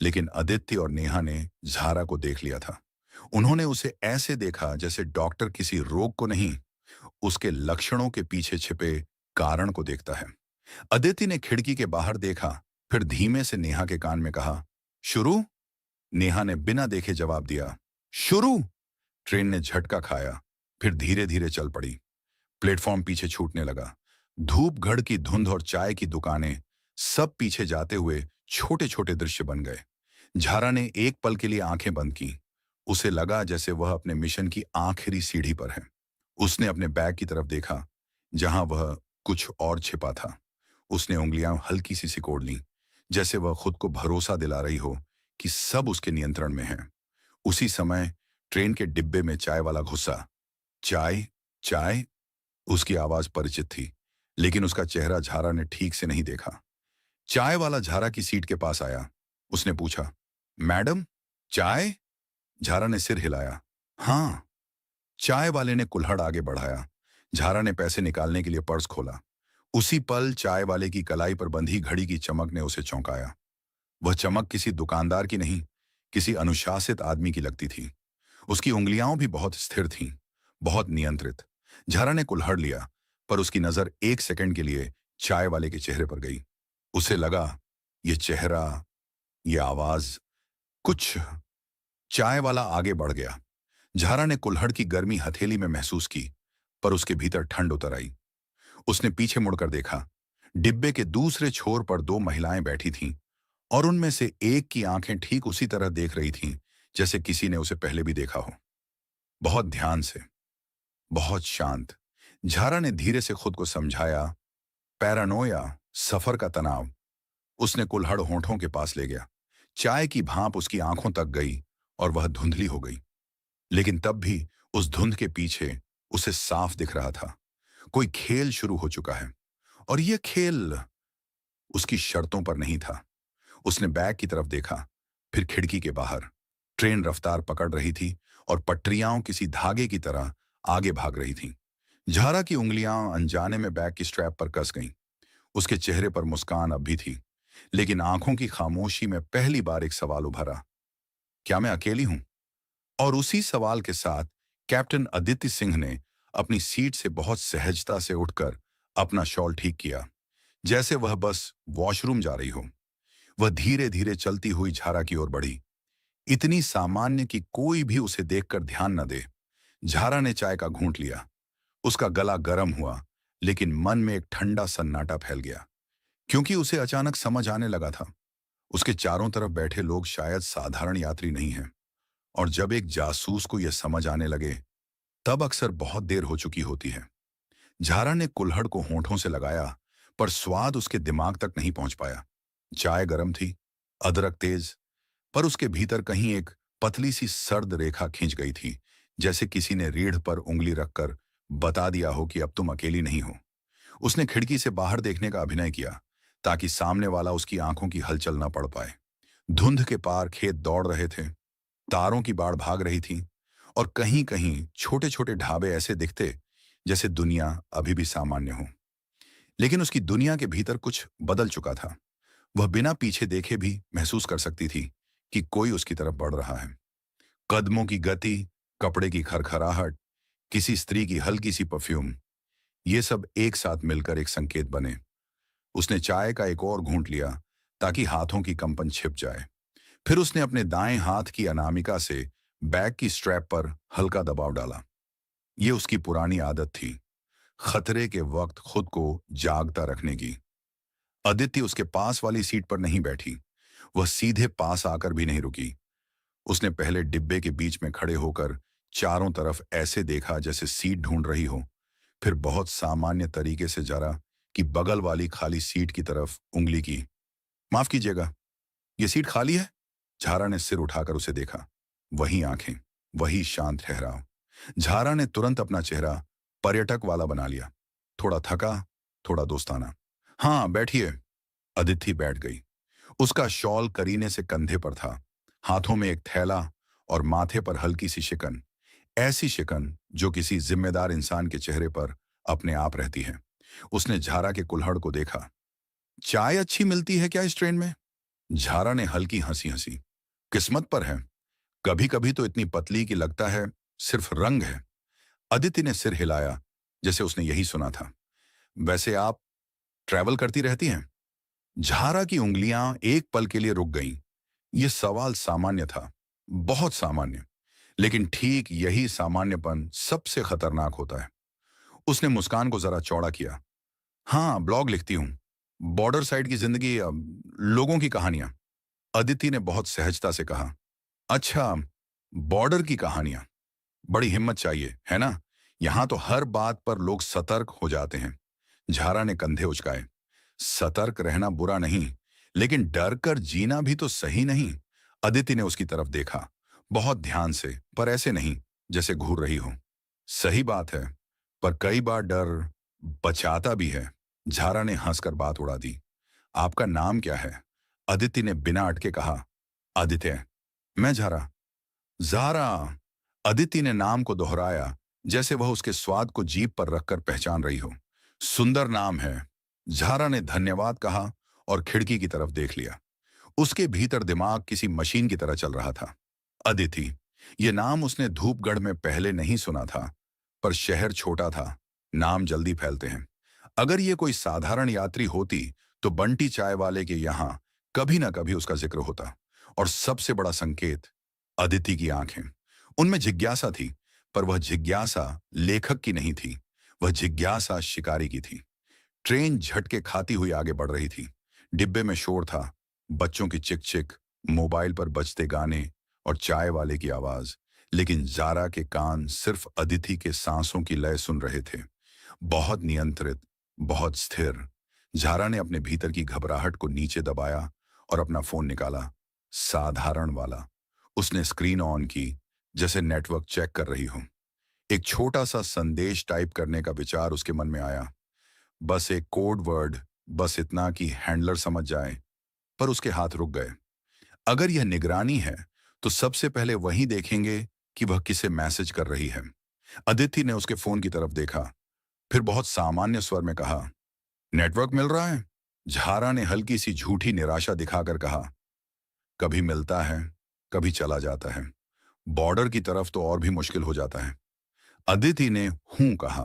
लेकिन अदिति और नेहा ने झारा को देख लिया था। उन्होंने उसे ऐसे देखा जैसे डॉक्टर किसी रोग को नहीं, उसके लक्षणों के पीछे छिपे कारण को देखता है। अदिति ने खिड़की के बाहर देखा, फिर धीमे से नेहा के कान में कहा, शुरू? नेहा ने बिना देखे जवाब दिया, शुरू। ट्रेन ने झटका खाया, फिर धीरे धीरे चल पड़ी। प्लेटफॉर्म पीछे छूटने लगा। धूपगढ़ की धुंध और चाय की दुकानें सब पीछे जाते हुए छोटे छोटे दृश्य बन गए। झारा ने एक पल के लिए आंखें बंद की। उसे लगा जैसे वह अपने मिशन की आखिरी सीढ़ी पर है। उसने अपने बैग की तरफ देखा, जहां वह कुछ और छिपा था। उसने उंगलियां हल्की सी सिकोड़ लीं, जैसे वह खुद को भरोसा दिला रही हो कि सब उसके नियंत्रण में है। उसी समय ट्रेन के डिब्बे में चाय वाला घुसा। चाय, चाय, उसकी आवाज परिचित थी, लेकिन उसका चेहरा झारा ने ठीक से नहीं देखा। चाय वाला झारा की सीट के पास आया। उसने पूछा, मैडम, चाय? झारा ने सिर हिलाया। हाँ। चाय वाले ने कुल्हड़ आगे बढ़ाया। झारा ने पैसे निकालने के लिए पर्स खोला। उसी पल चाय वाले की कलाई पर बंधी घड़ी की चमक ने उसे चौंकाया। वह चमक किसी दुकानदार की नहीं, किसी अनुशासित आदमी की लगती थी। उसकी उंगलियां भी बहुत स्थिर थीं, बहुत नियंत्रित। झारा ने कुल्हड़ लिया, पर उसकी नजर एक सेकंड के लिए चाय वाले के चेहरे पर गई। उसे लगा, ये चेहरा, ये आवाज, कुछ। चाय वाला आगे बढ़ गया। झारा ने कुल्हड़ की गर्मी हथेली में महसूस की, पर उसके भीतर ठंड उतर आई। उसने पीछे मुड़कर देखा। डिब्बे के दूसरे छोर पर दो महिलाएं बैठी थीं, और उनमें से एक की आंखें ठीक उसी तरह देख रही थीं जैसे किसी ने उसे पहले भी देखा हो। बहुत ध्यान से, बहुत शांत। झारा ने धीरे से खुद को समझाया, पैरानोया, सफर का तनाव। उसने कुल्हड़ होंठों के पास ले गया। चाय की भाप उसकी आंखों तक गई और वह धुंधली हो गई। लेकिन तब भी उस धुंध के पीछे उसे साफ दिख रहा था, कोई खेल शुरू हो चुका है। और यह खेल उसकी शर्तों पर नहीं था। उसने बैग की तरफ देखा, फिर खिड़की के बाहर। ट्रेन रफ्तार पकड़ रही थी और पटरियां किसी धागे की तरह आगे भाग रही थीं। झारा की उंगलियां अनजाने में बैग की स्ट्रैप पर कस गईं। उसके चेहरे पर मुस्कान अब भी थी, लेकिन आंखों की खामोशी में पहली बार एक सवाल उभरा, क्या मैं अकेली हूं? और उसी सवाल के साथ कैप्टन अदिति सिंह ने अपनी सीट से बहुत सहजता से उठकर अपना शॉल ठीक किया, जैसे वह बस वॉशरूम जा रही हो। वह धीरे धीरे चलती हुई झारा की ओर बढ़ी, इतनी सामान्य कि कोई भी उसे देखकर ध्यान न दे। झारा ने चाय का घूंट लिया। उसका गला गर्म हुआ, लेकिन मन में एक ठंडा सन्नाटा फैल गया, क्योंकि उसे अचानक समझ आने लगा था, उसके चारों तरफ बैठे लोग शायद साधारण यात्री नहीं हैं। और जब एक जासूस को यह समझ आने लगे, तब अक्सर बहुत देर हो चुकी होती है। झारा ने कुल्हड़ को होंठों से लगाया, पर स्वाद उसके दिमाग तक नहीं पहुंच पाया। चाय गर्म थी, अदरक तेज, पर उसके भीतर कहीं एक पतली सी सर्द रेखा खींच गई थी, जैसे किसी ने रीढ़ पर उंगली रखकर बता दिया हो कि अब तुम अकेली नहीं हो। उसने खिड़की से बाहर देखने का अभिनय किया, ताकि सामने वाला उसकी आंखों की हलचल न पड़ पाए। धुंध के पार खेत दौड़ रहे थे, तारों की बाढ़ भाग रही थी, और कहीं कहीं छोटे छोटे ढाबे ऐसे दिखते जैसे दुनिया अभी भी सामान्य हो। लेकिन उसकी दुनिया के भीतर कुछ बदल चुका था। वह बिना पीछे देखे भी महसूस कर सकती थी कि कोई उसकी तरफ बढ़ रहा है। कदमों की गति, कपड़े की खरखराहट, किसी स्त्री की हल्की सी परफ्यूम, ये सब एक साथ मिलकर एक संकेत बने। उसने चाय का एक और घूंट लिया, ताकि हाथों की कंपन छिप जाए। फिर उसने अपने दाएं हाथ की अनामिका से बैग की स्ट्रैप पर हल्का दबाव डाला। यह उसकी पुरानी आदत थी, खतरे के वक्त खुद को जागता रखने की। अदिति उसके पास वाली सीट पर नहीं बैठी, वह सीधे पास आकर भी नहीं रुकी। उसने पहले डिब्बे के बीच में खड़े होकर चारों तरफ ऐसे देखा जैसे सीट ढूंढ रही हो, फिर बहुत सामान्य तरीके से जरा कि बगल वाली खाली सीट की तरफ उंगली की। माफ कीजिएगा, यह सीट खाली है? झारा ने सिर उठाकर उसे देखा। वही आंखें, वही शांत ठहराव। झारा ने तुरंत अपना चेहरा पर्यटक वाला बना लिया, थोड़ा थका, थोड़ा दोस्ताना। हाँ, बैठिए। अदिति बैठ गई। उसका शॉल करीने से कंधे पर था, हाथों में एक थैला और माथे पर हल्की सी शिकन, ऐसी शिकन जो किसी जिम्मेदार इंसान के चेहरे पर अपने आप रहती है। उसने झारा के कुल्हड़ को देखा। चाय अच्छी मिलती है क्या इस ट्रेन में? झारा ने हल्की हंसी हंसी। किस्मत पर है, कभी कभी तो इतनी पतली कि लगता है सिर्फ रंग है। अदिति ने सिर हिलाया, जैसे उसने यही सुना था। वैसे आप ट्रैवल करती रहती हैं? झारा की उंगलियां एक पल के लिए रुक गईं। यह सवाल सामान्य था, बहुत सामान्य, लेकिन ठीक यही सामान्यपन सबसे खतरनाक होता है। उसने मुस्कान को जरा चौड़ा किया। हाँ, ब्लॉग लिखती हूं, बॉर्डर साइड की जिंदगी, लोगों की कहानियां। अदिति ने बहुत सहजता से कहा। अच्छा, बॉर्डर की कहानियां, बड़ी हिम्मत चाहिए, है ना? यहां तो हर बात पर लोग सतर्क हो जाते हैं। झारा ने कंधे उचकाए। सतर्क रहना बुरा नहीं, लेकिन डर कर जीना भी तो सही नहीं। अदिति ने उसकी तरफ देखा, बहुत ध्यान से, पर ऐसे नहीं जैसे घूर रही हो। सही बात है, पर कई बार डर बचाता भी है। झारा ने हंसकर बात उड़ा दी। आपका नाम क्या है? अदिति ने बिना अटके कहा। आदित्य। मैं झारा। ज़ारा। अदिति ने नाम को दोहराया, जैसे वह उसके स्वाद को जीभ पर रखकर पहचान रही हो। सुंदर नाम है। झारा ने धन्यवाद कहा और खिड़की की तरफ देख लिया। उसके भीतर दिमाग किसी मशीन की तरह चल रहा था। अदिति, यह नाम उसने धूपगढ़ में पहले नहीं सुना था, पर शहर छोटा था, नाम जल्दी फैलते हैं। अगर ये कोई साधारण यात्री होती तो बंटी चाय वाले के यहां कभी ना कभी उसका जिक्र होता। और सबसे बड़ा संकेत, अदिति की आंखें। उनमें जिज्ञासा थी, पर वह जिज्ञासा लेखक की नहीं थी, वह जिज्ञासा शिकारी की थी। ट्रेन झटके खाती हुई आगे बढ़ रही थी। डिब्बे में शोर था, बच्चों की चिक चिक, मोबाइल पर बजते गाने और चाय वाले की आवाज। लेकिन ज़ारा के कान सिर्फ अदिति के सांसों की लय सुन रहे थे। बहुत नियंत्रित, बहुत स्थिर। ज़ारा ने अपने भीतर की घबराहट को नीचे दबाया और अपना फोन निकाला। साधारण वाला। उसने स्क्रीन ऑन की, जैसे नेटवर्क चेक कर रही हो। एक छोटा सा संदेश टाइप करने का विचार उसके मन में आया। बस एक कोड वर्ड, बस इतना कि हैंडलर समझ जाए। पर उसके हाथ रुक गए। अगर यह निगरानी है तो सबसे पहले वही देखेंगे कि वह किसे मैसेज कर रही है। अदिति ने उसके फोन की तरफ देखा, फिर बहुत सामान्य स्वर में कहा, नेटवर्क मिल रहा है? झारा ने हल्की सी झूठी निराशा दिखाकर कहा, कभी मिलता है, कभी चला जाता है। बॉर्डर की तरफ तो और भी मुश्किल हो जाता है। अदिति ने हूं कहा।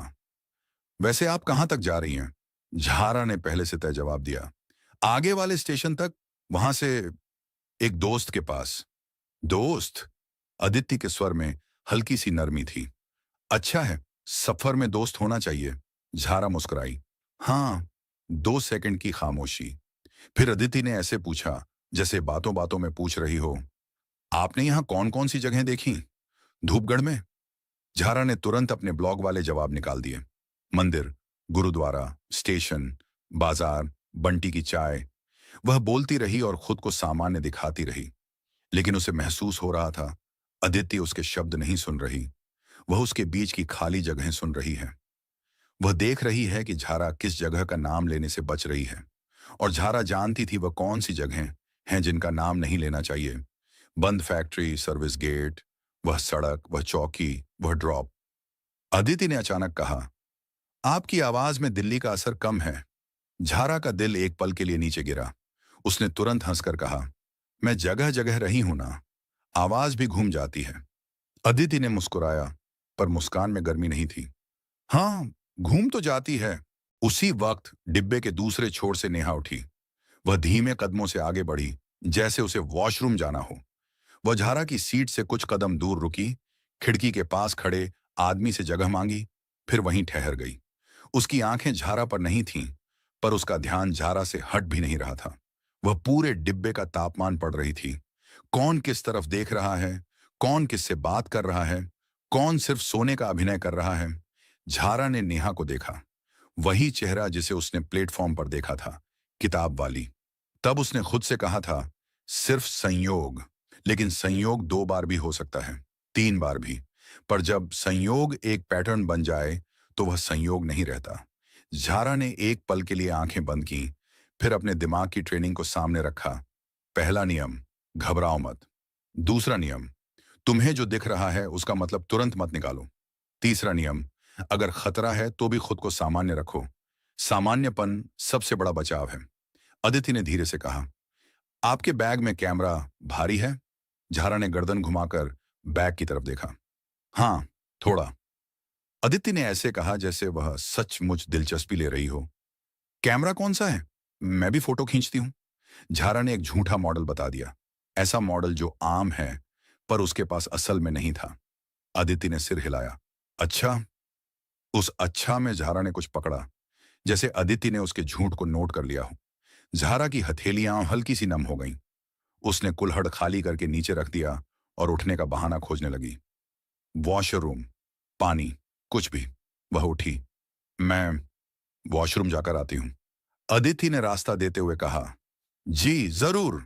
वैसे आप कहां तक जा रही हैं? झारा ने पहले से तय जवाब दिया। आगे वाले स्टेशन तक, वहां से एक दोस्त के पास। दोस्त? अदिति के स्वर में हल्की सी नरमी थी। अच्छा है, सफर में दोस्त होना चाहिए। झारा मुस्कुराई। हाँ। 2 सेकंड की खामोशी। फिर अदिति ने ऐसे पूछा जैसे बातों बातों में पूछ रही हो, आपने यहां कौन कौन सी जगह देखी? धूपगढ़ में? झारा ने तुरंत अपने ब्लॉग वाले जवाब निकाल दिए। मंदिर, गुरुद्वारा, स्टेशन, बाजार, बंटी की चाय। वह बोलती रही और खुद को सामान्य दिखाती रही, लेकिन उसे महसूस हो रहा था अदिति उसके शब्द नहीं सुन रही, वह उसके बीच की खाली जगहें सुन रही है। वह देख रही है कि झारा किस जगह का नाम लेने से बच रही है, और झारा जानती थी वह कौन सी जगहें हैं जिनका नाम नहीं लेना चाहिए। बंद फैक्ट्री, सर्विस गेट, वह सड़क, वह चौकी, वह ड्रॉप। अदिति ने अचानक कहा, आपकी आवाज में दिल्ली का असर कम है। झारा का दिल एक पल के लिए नीचे गिरा। उसने तुरंत हंसकर कहा, मैं जगह जगह रही हूं ना, आवाज भी घूम जाती है। अदिति ने मुस्कुराया, पर मुस्कान में गर्मी नहीं थी। हाँ, घूम तो जाती है। उसी वक्त डिब्बे के दूसरे छोर से नेहा उठी। वह धीमे कदमों से आगे बढ़ी, जैसे उसे वॉशरूम जाना हो। वह झारा की सीट से कुछ कदम दूर रुकी, खिड़की के पास खड़े आदमी से जगह मांगी, फिर वहीं ठहर गई। उसकी आंखें झारा पर नहीं थीं, पर उसका ध्यान झारा से हट भी नहीं रहा था। वह पूरे डिब्बे का तापमान पढ़ रही थी। कौन किस तरफ देख रहा है, कौन किससे बात कर रहा है, कौन सिर्फ सोने का अभिनय कर रहा है। झारा ने नेहा को देखा, वही चेहरा जिसे उसने प्लेटफॉर्म पर देखा था, किताब वाली। तब उसने खुद से कहा था, सिर्फ संयोग। लेकिन संयोग 2 बार भी हो सकता है, 3 बार भी। पर जब संयोग एक पैटर्न बन जाए तो वह संयोग नहीं रहता। झारा ने एक पल के लिए आंखें बंद की, फिर अपने दिमाग की ट्रेनिंग को सामने रखा। पहला नियम, घबराओ मत। दूसरा नियम, तुम्हें जो दिख रहा है उसका मतलब तुरंत मत निकालो। तीसरा नियम, अगर खतरा है तो भी खुद को सामान्य रखो। सामान्यपन सबसे बड़ा बचाव है। अदिति ने धीरे से कहा, आपके बैग में कैमरा भारी है? झारा ने गर्दन घुमाकर बैग की तरफ देखा। हाँ, थोड़ा। अदिति ने ऐसे कहा जैसे वह सचमुच दिलचस्पी ले रही हो। कैमरा कौन सा है? मैं भी फोटो खींचती हूं। झारा ने एक झूठा मॉडल बता दिया, ऐसा मॉडल जो आम है पर उसके पास असल में नहीं था। अदिति ने सिर हिलाया। अच्छा? उस अच्छा में झारा ने कुछ पकड़ा, जैसे अदिति ने उसके झूठ को नोट कर लिया हो। झारा की हथेलियां हल्की सी नम हो गईं। उसने कुल्हड़ खाली करके नीचे रख दिया और उठने का बहाना खोजने लगी। वॉशरूम, पानी, कुछ भी। वह उठी। मैं वॉशरूम जाकर आती हूं। अदिति ने रास्ता देते हुए कहा। जी जरूर।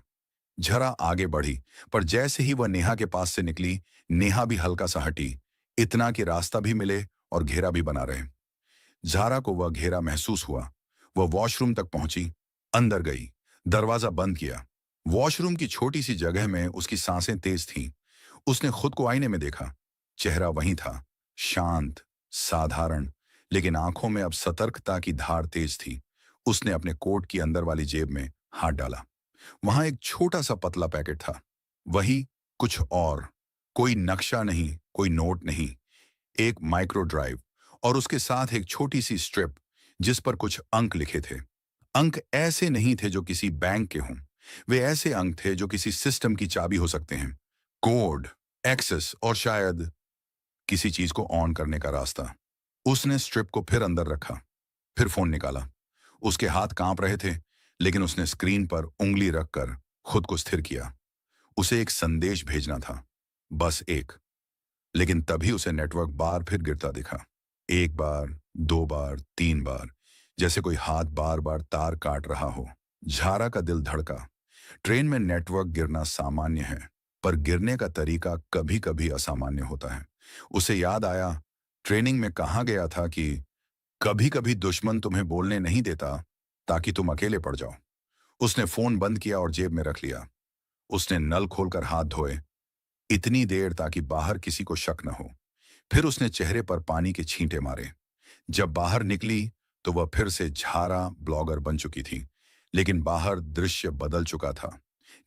झरा आगे बढ़ी, पर जैसे ही वह नेहा के पास से निकली, नेहा भी हल्का सा हटी, इतना कि रास्ता भी मिले और घेरा भी बना रहे। झारा को वह घेरा महसूस हुआ। वह वॉशरूम तक पहुंची, अंदर गई, दरवाजा बंद किया। वॉशरूम की छोटी सी जगह में उसकी सांसें तेज थीं। उसने खुद को आईने में देखा। चेहरा वही था, शांत, साधारण, लेकिन आंखों में अब सतर्कता की धार तेज थी। उसने अपने कोट की अंदर वाली जेब में हाथ डाला। वहां एक छोटा सा पतला पैकेट था। वही, कुछ और, कोई नक्शा नहीं, कोई नोट नहीं, एक माइक्रो ड्राइव और उसके साथ एक छोटी सी स्ट्रिप जिस पर कुछ अंक लिखे थे। अंक ऐसे नहीं थे जो किसी बैंक के हों, वे ऐसे अंक थे जो किसी सिस्टम की चाबी हो सकते हैं। कोड, एक्सेस और शायद किसी चीज को ऑन करने का रास्ता। उसने स्ट्रिप को फिर अंदर रखा, फिर फोन निकाला। उसके हाथ कांप रहे थे, लेकिन उसने स्क्रीन पर उंगली रखकर खुद को स्थिर किया। उसे एक संदेश भेजना था, बस एक। लेकिन तभी उसे नेटवर्क बार फिर गिरता दिखा। एक बार, दो बार, तीन बार, जैसे कोई हाथ बार बार तार काट रहा हो। झारा का दिल धड़का। ट्रेन में नेटवर्क गिरना सामान्य है, पर गिरने का तरीका कभी कभी असामान्य होता है। उसे याद आया, ट्रेनिंग में कहा गया था कि कभी कभी दुश्मन तुम्हें बोलने नहीं देता ताकि तुम अकेले पड़ जाओ। उसने फोन बंद किया और जेब में रख लिया। उसने नल खोलकर हाथ धोए, इतनी देर ताकि बाहर किसी को शक न हो। फिर उसने चेहरे पर पानी के छींटे मारे। जब बाहर निकली तो वह फिर से झारा ब्लॉगर बन चुकी थी, लेकिन बाहर दृश्य बदल चुका था।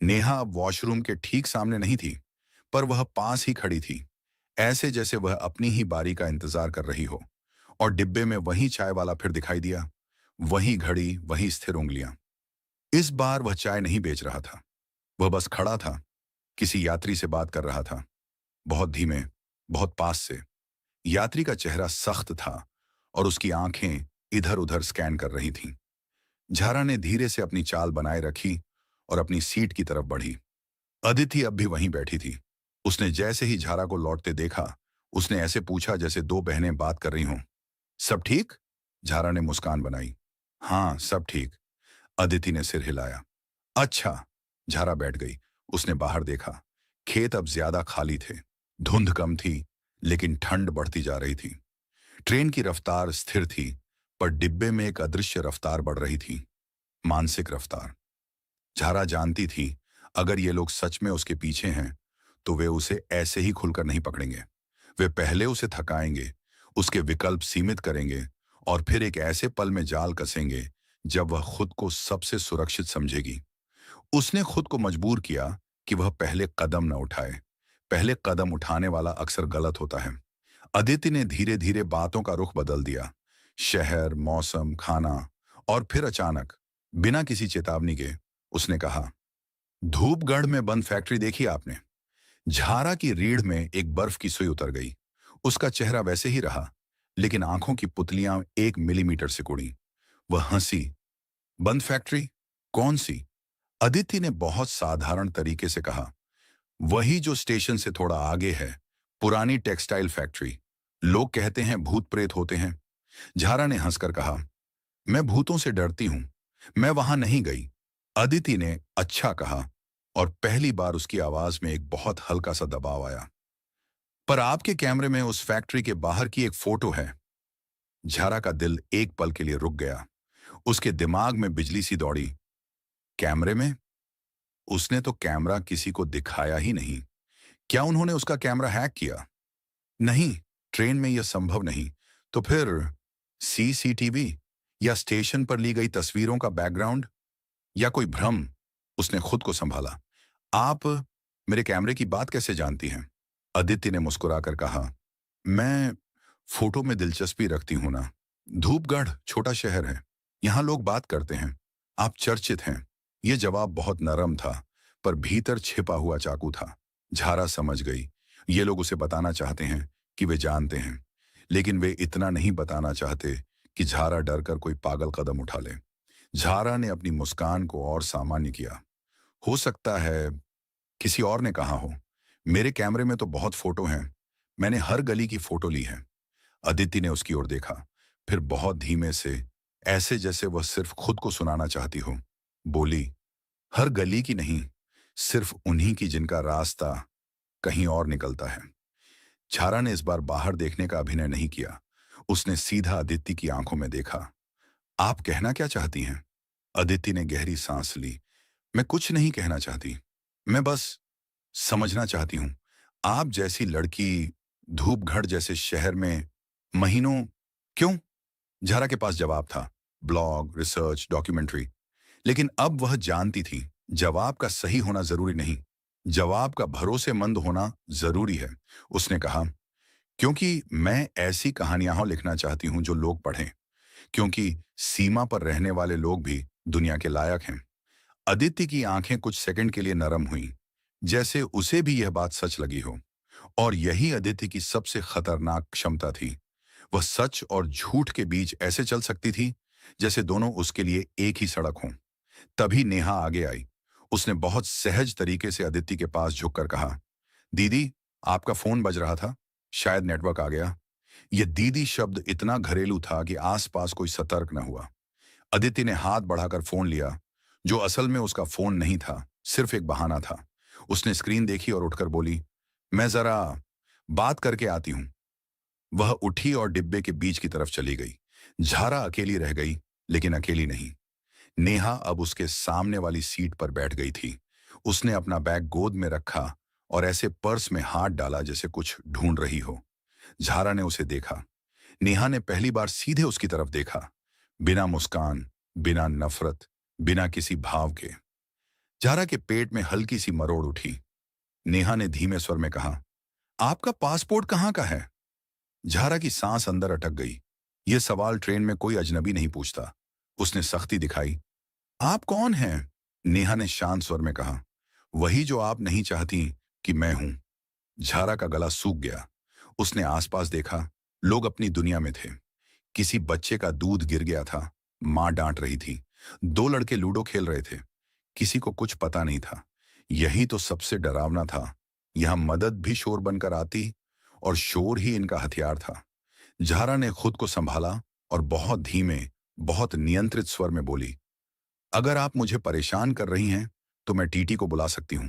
नेहा अब वॉशरूम के ठीक सामने नहीं थी, पर वह पास ही खड़ी थी, ऐसे जैसे वह अपनी ही बारी का इंतजार कर रही हो। और डिब्बे में वही चाय वाला फिर दिखाई दिया, वही घड़ी, वही स्थिर उंगलियां। इस बार वह चाय नहीं बेच रहा था, वह बस खड़ा था, किसी यात्री से बात कर रहा था, बहुत धीमे, बहुत पास से। यात्री का चेहरा सख्त था और उसकी आंखें इधर उधर स्कैन कर रही थीं। झारा ने धीरे से अपनी चाल बनाए रखी और अपनी सीट की तरफ बढ़ी। अदिति अब भी वहीं बैठी थी। उसने जैसे ही झारा को लौटते देखा, उसने ऐसे पूछा जैसे दो बहनें बात कर रही हों। सब ठीक? झारा ने मुस्कान बनाई। हाँ, सब ठीक। अदिति ने सिर हिलाया। अच्छा। झारा बैठ गई। उसने बाहर देखा। खेत अब ज्यादा खाली थे। धुंध कम थी, लेकिन ठंड बढ़ती जा रही थी। ट्रेन की रफ्तार स्थिर थी, पर डिब्बे में एक अदृश्य रफ्तार बढ़ रही थी, मानसिक रफ्तार। झारा जानती थी, अगर ये लोग सच में उसके पीछे हैं, तो वे उसे ऐसे ही खुलकर नहीं पकड़ेंगे। वे पहले उसे थकाएंगे, उसके विकल्प सीमित करेंगे और फिर एक ऐसे पल में जाल कसेंगे जब वह खुद को सबसे सुरक्षित समझेगी। उसने खुद को मजबूर किया कि वह पहले कदम न उठाए। पहले कदम उठाने वाला अक्सर गलत होता है। अदिति ने धीरे धीरे बातों का रुख बदल दिया। शहर, मौसम, खाना, और फिर अचानक, बिना किसी चेतावनी के, उसने कहा, धूपगढ़ में बंद फैक्ट्री देखी आपने? झारा की रीढ़ में एक बर्फ की सुई उतर गई। उसका चेहरा वैसे ही रहा, लेकिन आंखों की पुतलियां 1 मिलीमीटर से कुड़ी। वह हंसी। बंद फैक्ट्री? कौन सी? अदिति ने बहुत साधारण तरीके से कहा, वही जो स्टेशन से थोड़ा आगे है, पुरानी टेक्सटाइल फैक्ट्री। लोग कहते हैं भूत प्रेत होते हैं। झारा ने हंसकर कहा, मैं भूतों से डरती हूं, मैं वहां नहीं गई। अदिति ने अच्छा कहा, और पहली बार उसकी आवाज में एक बहुत हल्का सा दबाव आया। पर आपके कैमरे में उस फैक्ट्री के बाहर की एक फोटो है। झारा का दिल एक पल के लिए रुक गया। उसके दिमाग में बिजली सी दौड़ी। कैमरे में? उसने तो कैमरा किसी को दिखाया ही नहीं। क्या उन्होंने उसका कैमरा हैक किया? नहीं, ट्रेन में यह संभव नहीं। तो फिर सीसीटीवी या स्टेशन पर ली गई तस्वीरों का बैकग्राउंड, या कोई भ्रम? उसने खुद को संभाला। आप मेरे कैमरे की बात कैसे जानती हैं? अदिति ने मुस्कुराकर कहा, मैं फोटो में दिलचस्पी रखती हूं ना। धूपगढ़ छोटा शहर है, यहां लोग बात करते हैं, आप चर्चित हैं। यह जवाब बहुत नरम था, पर भीतर छिपा हुआ चाकू था। झारा समझ गई, ये लोग उसे बताना चाहते हैं कि वे जानते हैं, लेकिन वे इतना नहीं बताना चाहते कि झारा डरकर कोई पागल कदम उठा ले। झारा ने अपनी मुस्कान को और सामान्य किया। हो सकता है किसी और ने कहा हो, मेरे कैमरे में तो बहुत फोटो हैं, मैंने हर गली की फोटो ली है। अदिति ने उसकी ओर देखा, फिर बहुत धीमे से, ऐसे जैसे वह सिर्फ खुद को सुनाना चाहती हो, बोली, हर गली की नहीं, सिर्फ उन्हीं की जिनका रास्ता कहीं और निकलता है। झारा ने इस बार बाहर देखने का अभिनय नहीं किया। उसने सीधा अदिति की आंखों में देखा। आप कहना क्या चाहती हैं? अदिति ने गहरी सांस ली। मैं कुछ नहीं कहना चाहती। मैं बस समझना चाहती हूं। आप जैसी लड़की धूपगढ़ जैसे शहर में महीनों क्यों? झारा के पास जवाब था, ब्लॉग, रिसर्च, डॉक्यूमेंट्री। लेकिन अब वह जानती थी जवाब का सही होना जरूरी नहीं, जवाब का भरोसेमंद होना जरूरी है। उसने कहा, क्योंकि मैं ऐसी कहानियां लिखना चाहती हूं जो लोग पढ़ें, क्योंकि सीमा पर रहने वाले लोग भी दुनिया के लायक हैं। अदिति की आंखें कुछ सेकंड के लिए नरम हुईं, जैसे उसे भी यह बात सच लगी हो। और यही अदिति की सबसे खतरनाक क्षमता थी। वह सच और झूठ के बीच ऐसे चल सकती थी जैसे दोनों उसके लिए एक ही सड़क हों। तभी नेहा आगे आई। उसने बहुत सहज तरीके से अदिति के पास झुककर कहा, दीदी, आपका फोन बज रहा था, शायद नेटवर्क आ गया। यह दीदी शब्द इतना घरेलू था कि आसपास कोई सतर्क न हुआ। अदिति ने हाथ बढ़ाकर फोन लिया, जो असल में उसका फोन नहीं था, सिर्फ एक बहाना था। उसने स्क्रीन देखी और उठकर बोली, मैं जरा बात करके आती हूं। वह उठी और डिब्बे के बीच की तरफ चली गई। झारा अकेली रह गई, लेकिन अकेली नहीं। नेहा अब उसके सामने वाली सीट पर बैठ गई थी। उसने अपना बैग गोद में रखा और ऐसे पर्स में हाथ डाला जैसे कुछ ढूंढ रही हो। झारा ने उसे देखा। नेहा ने पहली बार सीधे उसकी तरफ देखा, बिना मुस्कान, बिना नफरत, बिना किसी भाव के। झारा के पेट में हल्की सी मरोड़ उठी। नेहा ने धीमे स्वर में कहा, आपका पासपोर्ट कहाँ का है? झारा की सांस अंदर अटक गई। यह सवाल ट्रेन में कोई अजनबी नहीं पूछता। उसने सख्ती दिखाई। आप कौन हैं? नेहा ने शांत स्वर में कहा, वही जो आप नहीं चाहती कि मैं हूं। झारा का गला सूख गया। उसने आसपास देखा। लोग अपनी दुनिया में थे। किसी बच्चे का दूध गिर गया था, मां डांट रही थी। दो लड़के लूडो खेल रहे थे। किसी को कुछ पता नहीं था। यही तो सबसे डरावना था। यहां मदद भी शोर बनकर आती और शोर ही इनका हथियार था। झारा ने खुद को संभाला और बहुत धीमे, बहुत नियंत्रित स्वर में बोली, अगर आप मुझे परेशान कर रही हैं तो मैं टीटी को बुला सकती हूं।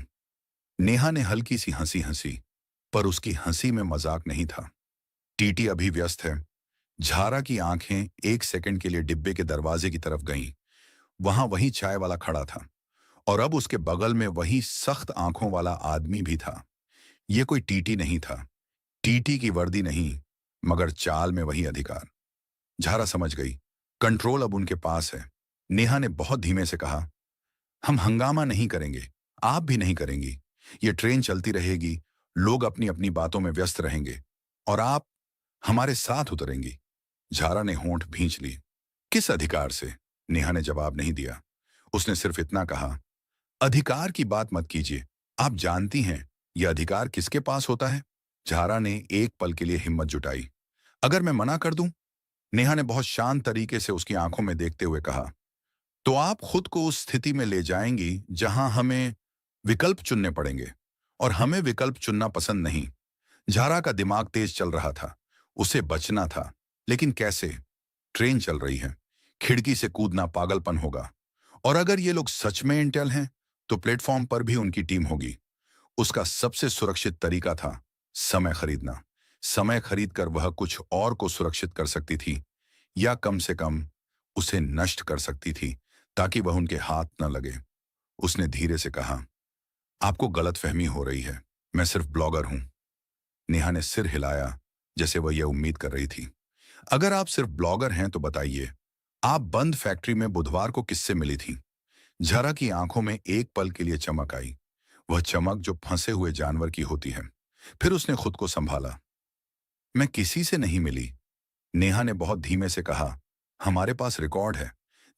नेहा ने हल्की सी हंसी हंसी, पर उसकी हंसी में मजाक नहीं था। टीटी अभी व्यस्त है। झारा की आंखें एक सेकंड के लिए डिब्बे के दरवाजे की तरफ गईं। वहां वही चाय वाला खड़ा था और अब उसके बगल में वही सख्त आंखों वाला आदमी भी था। यह कोई टीटी नहीं था। टीटी की वर्दी नहीं, मगर चाल में वही अधिकार। झारा समझ गई, कंट्रोल अब उनके पास है। नेहा ने बहुत धीमे से कहा, हम हंगामा नहीं करेंगे, आप भी नहीं करेंगी। ये ट्रेन चलती रहेगी, लोग अपनी अपनी बातों में व्यस्त रहेंगे और आप हमारे साथ उतरेंगी। झारा ने होंठ भींच ली। किस अधिकार से? नेहा ने जवाब नहीं दिया। उसने सिर्फ इतना कहा, अधिकार की बात मत कीजिए। आप जानती हैं यह अधिकार किसके पास होता है? झारा ने एक पल के लिए हिम्मत जुटाई। अगर मैं मना कर दूं? नेहा ने बहुत शांत तरीके से उसकी आंखों में देखते हुए कहा, तो आप खुद को उस स्थिति में ले जाएंगी जहां हमें विकल्प चुनने पड़ेंगे, और हमें विकल्प चुनना पसंद नहीं। झारा का दिमाग तेज चल रहा था। उसे बचना था, लेकिन कैसे? ट्रेन चल रही है, खिड़की से कूदना पागलपन होगा। और अगर ये लोग सच में इंटेल हैं तो प्लेटफॉर्म पर भी उनकी टीम होगी। उसका सबसे सुरक्षित तरीका था समय खरीदना। समय खरीदकर वह कुछ और को सुरक्षित कर सकती थी, या कम से कम उसे नष्ट कर सकती थी, ताकि वह उनके हाथ न लगे। उसने धीरे से कहा, आपको गलतफहमी हो रही है, मैं सिर्फ ब्लॉगर हूं। नेहा ने सिर हिलाया, जैसे वह यह उम्मीद कर रही थी। अगर आप सिर्फ ब्लॉगर हैं तो बताइए, आप बंद फैक्ट्री में बुधवार को किससे मिली थी? झारा की आंखों में एक पल के लिए चमक आई, वह चमक जो फंसे हुए जानवर की होती है। फिर उसने खुद को संभाला। मैं किसी से नहीं मिली। नेहा ने बहुत धीमे से कहा, हमारे पास रिकॉर्ड है।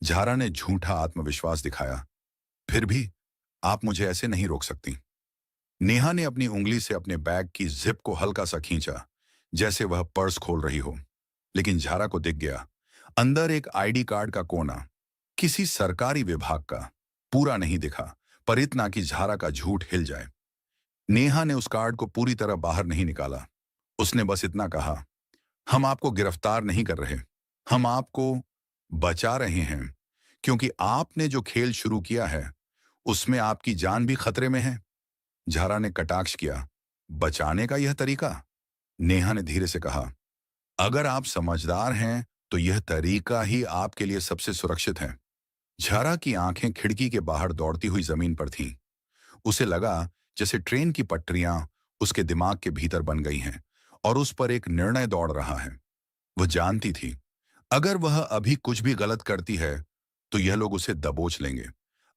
झारा ने झूठा आत्मविश्वास दिखाया। फिर भी आप मुझे ऐसे नहीं रोक सकती। नेहा ने अपनी उंगली से अपने बैग की जिप को हल्का सा खींचा, जैसे वह पर्स खोल रही हो। लेकिन झारा को दिख गया, अंदर एक आईडी कार्ड का कोना, किसी सरकारी विभाग का। पूरा नहीं दिखा, पर इतना कि झारा का झूठ हिल जाए। नेहा ने उस कार्ड को पूरी तरह बाहर नहीं निकाला। उसने बस इतना कहा, हम आपको गिरफ्तार नहीं कर रहे, हम आपको बचा रहे हैं, क्योंकि आपने जो खेल शुरू किया है उसमें आपकी जान भी खतरे में है। झारा ने कटाक्ष किया। बचाने का यह तरीका? नेहा ने धीरे से कहा, अगर आप समझदार हैं तो यह तरीका ही आपके लिए सबसे सुरक्षित है। झारा की आंखें खिड़की के बाहर दौड़ती हुई जमीन पर थीं। उसे लगा जैसे ट्रेन की पटरियां उसके दिमाग के भीतर बन गई हैं और उस पर एक निर्णय दौड़ रहा है। वह जानती थी, अगर वह अभी कुछ भी गलत करती है तो यह लोग उसे दबोच लेंगे।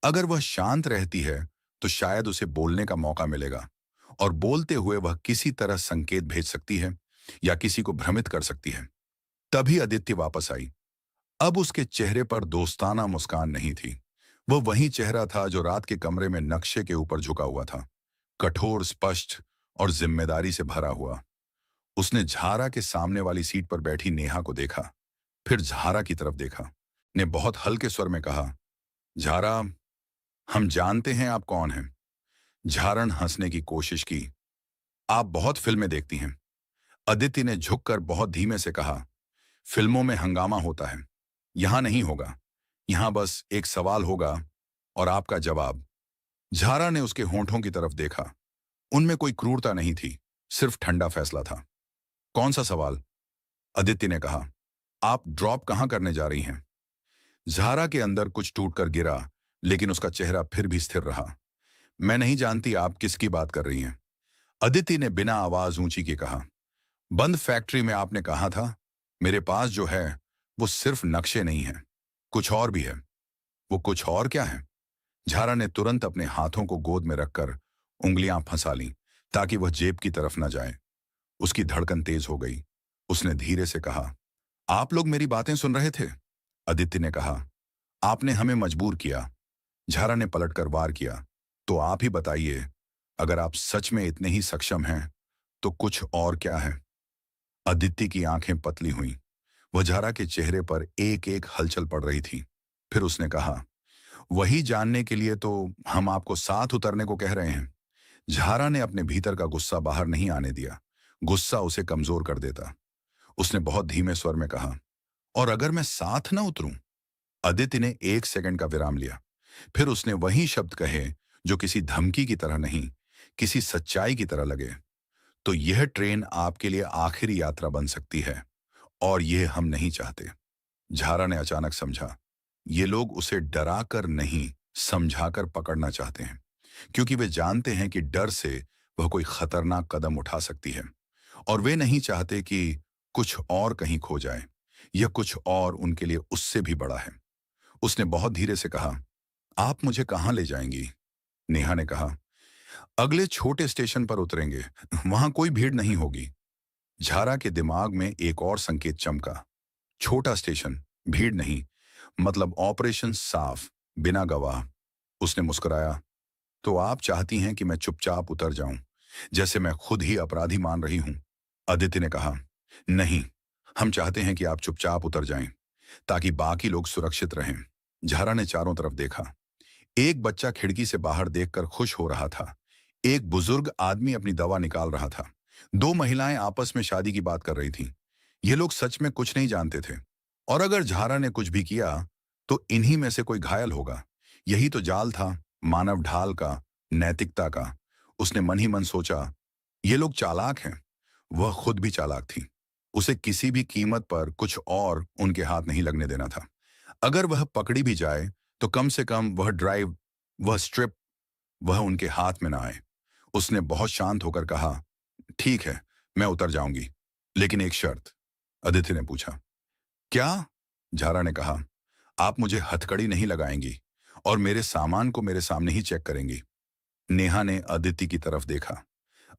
अगर वह शांत रहती है तो शायद उसे बोलने का मौका मिलेगा, और बोलते हुए वह किसी तरह संकेत भेज सकती है या किसी को भ्रमित कर सकती है। तभी अदिति वापस आई। अब उसके चेहरे पर दोस्ताना मुस्कान नहीं थी। वह वही चेहरा था जो रात के कमरे में नक्शे के ऊपर झुका हुआ था, कठोर, स्पष्ट और जिम्मेदारी से भरा हुआ। उसने झारा के सामने वाली सीट पर बैठी नेहा को देखा, फिर झारा की तरफ देखा। ने बहुत हल्के स्वर में कहा, झारा, हम जानते हैं आप कौन हैं। झारण हंसने की कोशिश की। आप बहुत फिल्में देखती हैं। अदिति ने झुककर बहुत धीमे से कहा, फिल्मों में हंगामा होता है, यहां नहीं होगा। यहां बस एक सवाल होगा और आपका जवाब। झारा ने उसके होंठों की तरफ देखा। उनमें कोई क्रूरता नहीं थी, सिर्फ ठंडा फैसला था। कौन सा सवाल? अदिति ने कहा, आप ड्रॉप कहां करने जा रही हैं? झारा के अंदर कुछ टूटकर गिरा, लेकिन उसका चेहरा फिर भी स्थिर रहा। मैं नहीं जानती आप किसकी बात कर रही हैं। अदिति ने बिना आवाज ऊंची की कहा, बंद फैक्ट्री में आपने कहा था, मेरे पास जो है वो सिर्फ नक्शे नहीं है, कुछ और भी है। वो कुछ और क्या है? झारा ने तुरंत अपने हाथों को गोद में रखकर उंगलियां फंसा लीं ताकि वह जेब की तरफ न जाए। उसकी धड़कन तेज हो गई। उसने धीरे से कहा, आप लोग मेरी बातें सुन रहे थे? अदिति ने कहा, आपने हमें मजबूर किया। झारा ने पलटकर वार किया, तो आप ही बताइए, अगर आप सच में इतने ही सक्षम हैं तो कुछ और क्या है? अदिति की आंखें पतली हुईं। वह झारा के चेहरे पर एक एक हलचल पड़ रही थी। फिर उसने कहा, वही जानने के लिए तो हम आपको साथ उतरने को कह रहे हैं। झारा ने अपने भीतर का गुस्सा बाहर नहीं आने दिया। गुस्सा उसे कमजोर कर देता। उसने बहुत धीमे स्वर में कहा, और अगर मैं साथ न उतरूं? अदिति ने 1 सेकंड का विराम लिया। फिर उसने वही शब्द कहे जो किसी धमकी की तरह नहीं, किसी सच्चाई की तरह लगे। तो यह ट्रेन आपके लिए आखिरी यात्रा बन सकती है, और यह हम नहीं चाहते। झारा ने अचानक समझा, ये लोग उसे डराकर नहीं, समझाकर पकड़ना चाहते हैं, क्योंकि वे जानते हैं कि डर से वह कोई खतरनाक कदम उठा सकती है, और वे नहीं चाहते कि कुछ और कहीं खो जाए। यह कुछ और उनके लिए उससे भी बड़ा है। उसने बहुत धीरे से कहा, आप मुझे कहां ले जाएंगी? नेहा ने कहा, अगले छोटे स्टेशन पर उतरेंगे, वहां कोई भीड़ नहीं होगी। झारा के दिमाग में एक और संकेत चमका। छोटा स्टेशन, भीड़ नहीं, मतलब ऑपरेशन साफ, बिना गवाह। उसने मुस्कुराया, तो आप चाहती हैं कि मैं चुपचाप उतर जाऊं, जैसे मैं खुद ही अपराधी मान रही हूं? अदिति ने कहा, नहीं, हम चाहते हैं कि आप चुपचाप उतर जाएं, ताकि बाकी लोग सुरक्षित रहें। झारा ने चारों तरफ देखा। एक बच्चा खिड़की से बाहर देखकर खुश हो रहा था। एक बुजुर्ग आदमी अपनी दवा निकाल रहा था। 2 महिलाएं आपस में शादी की बात कर रही थीं। ये लोग सच में कुछ नहीं जानते थे, और अगर झारा ने कुछ भी किया तो इन्हीं में से कोई घायल होगा। यही तो जाल था, मानव ढाल का, नैतिकता का। उसने मन ही मन सोचा, ये लोग चालाक हैं। वह खुद भी चालाक थी। उसे किसी भी कीमत पर कुछ और उनके हाथ नहीं लगने देना था। अगर वह पकड़ी भी जाए तो कम से कम वह ड्राइव, वह स्ट्रिप, वह उनके हाथ में ना आए। उसने बहुत शांत होकर कहा, ठीक है, मैं उतर जाऊंगी, लेकिन एक शर्त। अदिति ने पूछा, क्या? झारा ने कहा, आप मुझे हथकड़ी नहीं लगाएंगी और मेरे सामान को मेरे सामने ही चेक करेंगी। नेहा ने अदिति की तरफ देखा।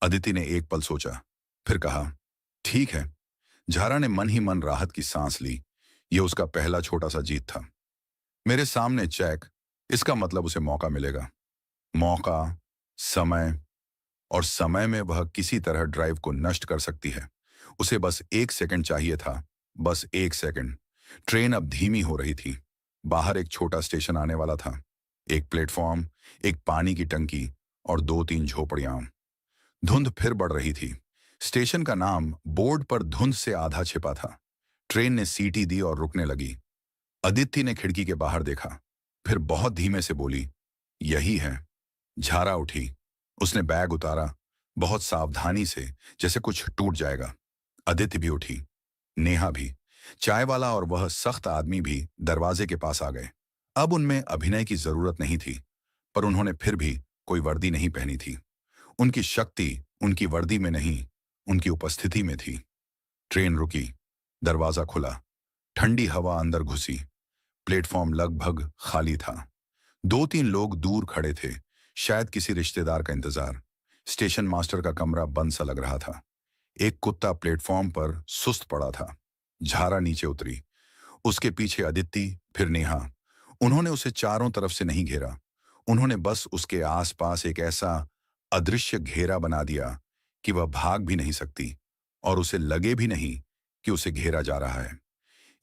अदिति ने एक पल सोचा, फिर कहा, ठीक है। झारा ने मन ही मन राहत की सांस ली। यह उसका पहला छोटा सा जीत था। मेरे सामने चेक, इसका मतलब उसे मौका मिलेगा। मौका, समय, और समय में वह किसी तरह ड्राइव को नष्ट कर सकती है। उसे बस 1 सेकंड चाहिए था, बस 1 सेकंड। ट्रेन अब धीमी हो रही थी। बाहर एक छोटा स्टेशन आने वाला था। एक प्लेटफॉर्म, एक पानी की टंकी और 2-3 झोपड़ियां। धुंध फिर बढ़ रही थी। स्टेशन का नाम बोर्ड पर धुंध से आधा छिपा था। ट्रेन ने सीटी दी और रुकने लगी। अदिति ने खिड़की के बाहर देखा, फिर बहुत धीमे से बोली, यही है। झारा उठी। उसने बैग उतारा, बहुत सावधानी से, जैसे कुछ टूट जाएगा। अदिति भी उठी, नेहा भी। चाय वाला और वह सख्त आदमी भी दरवाजे के पास आ गए। अब उनमें अभिनय की जरूरत नहीं थी, पर उन्होंने फिर भी कोई वर्दी नहीं पहनी थी। उनकी शक्ति उनकी वर्दी में नहीं, उनकी उपस्थिति में थी। ट्रेन रुकी, दरवाजा खुला, ठंडी हवा अंदर घुसी। प्लेटफॉर्म लगभग खाली था। 2-3 लोग दूर खड़े थे, शायद किसी रिश्तेदार का इंतजार। स्टेशन मास्टर का कमरा बंद सा लग रहा था। एक कुत्ता प्लेटफॉर्म पर सुस्त पड़ा था। झारा नीचे उतरी, उसके पीछे अदिति, फिर नेहा। उन्होंने उसे चारों तरफ से नहीं घेरा, उन्होंने बस उसके आसपास एक ऐसा अदृश्य घेरा बना दिया कि वह भाग भी नहीं सकती और उसे लगे भी नहीं कि उसे घेरा जा रहा है।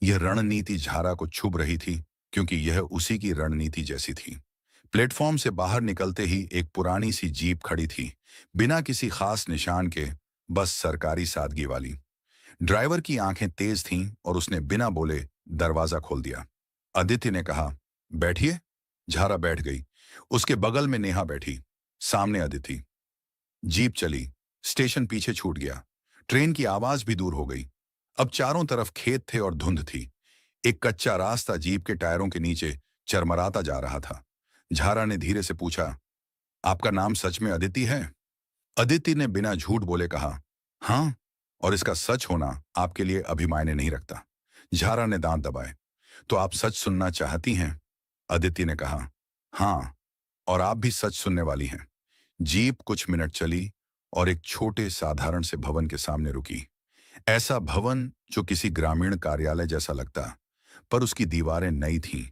यह रणनीति झारा को छुभ रही थी, क्योंकि यह उसी की रणनीति जैसी थी। प्लेटफॉर्म से बाहर निकलते ही एक पुरानी सी जीप खड़ी थी, बिना किसी खास निशान के, बस सरकारी सादगी वाली। ड्राइवर की आंखें तेज थीं और उसने बिना बोले दरवाजा खोल दिया। अदिति ने कहा, बैठिए। झारा बैठ गई। उसके बगल में नेहा बैठी, सामने अदिति। जीप चली, स्टेशन पीछे छूट गया। ट्रेन की आवाज भी दूर हो गई। अब चारों तरफ खेत थे और धुंध थी। एक कच्चा रास्ता जीप के टायरों के नीचे चरमराता जा रहा था। झारा ने धीरे से पूछा, आपका नाम सच में अदिति है? अदिति ने बिना झूठ बोले कहा, हाँ, और इसका सच होना आपके लिए अभी मायने नहीं रखता। झारा ने दांत दबाए। तो आप सच सुनना चाहती हैं? अदिति ने कहा, हाँ, और आप भी सच सुनने वाली हैं। जीप कुछ मिनट चली और एक छोटे साधारण से भवन के सामने रुकी। ऐसा भवन जो किसी ग्रामीण कार्यालय जैसा लगता, पर उसकी दीवारें नई थीं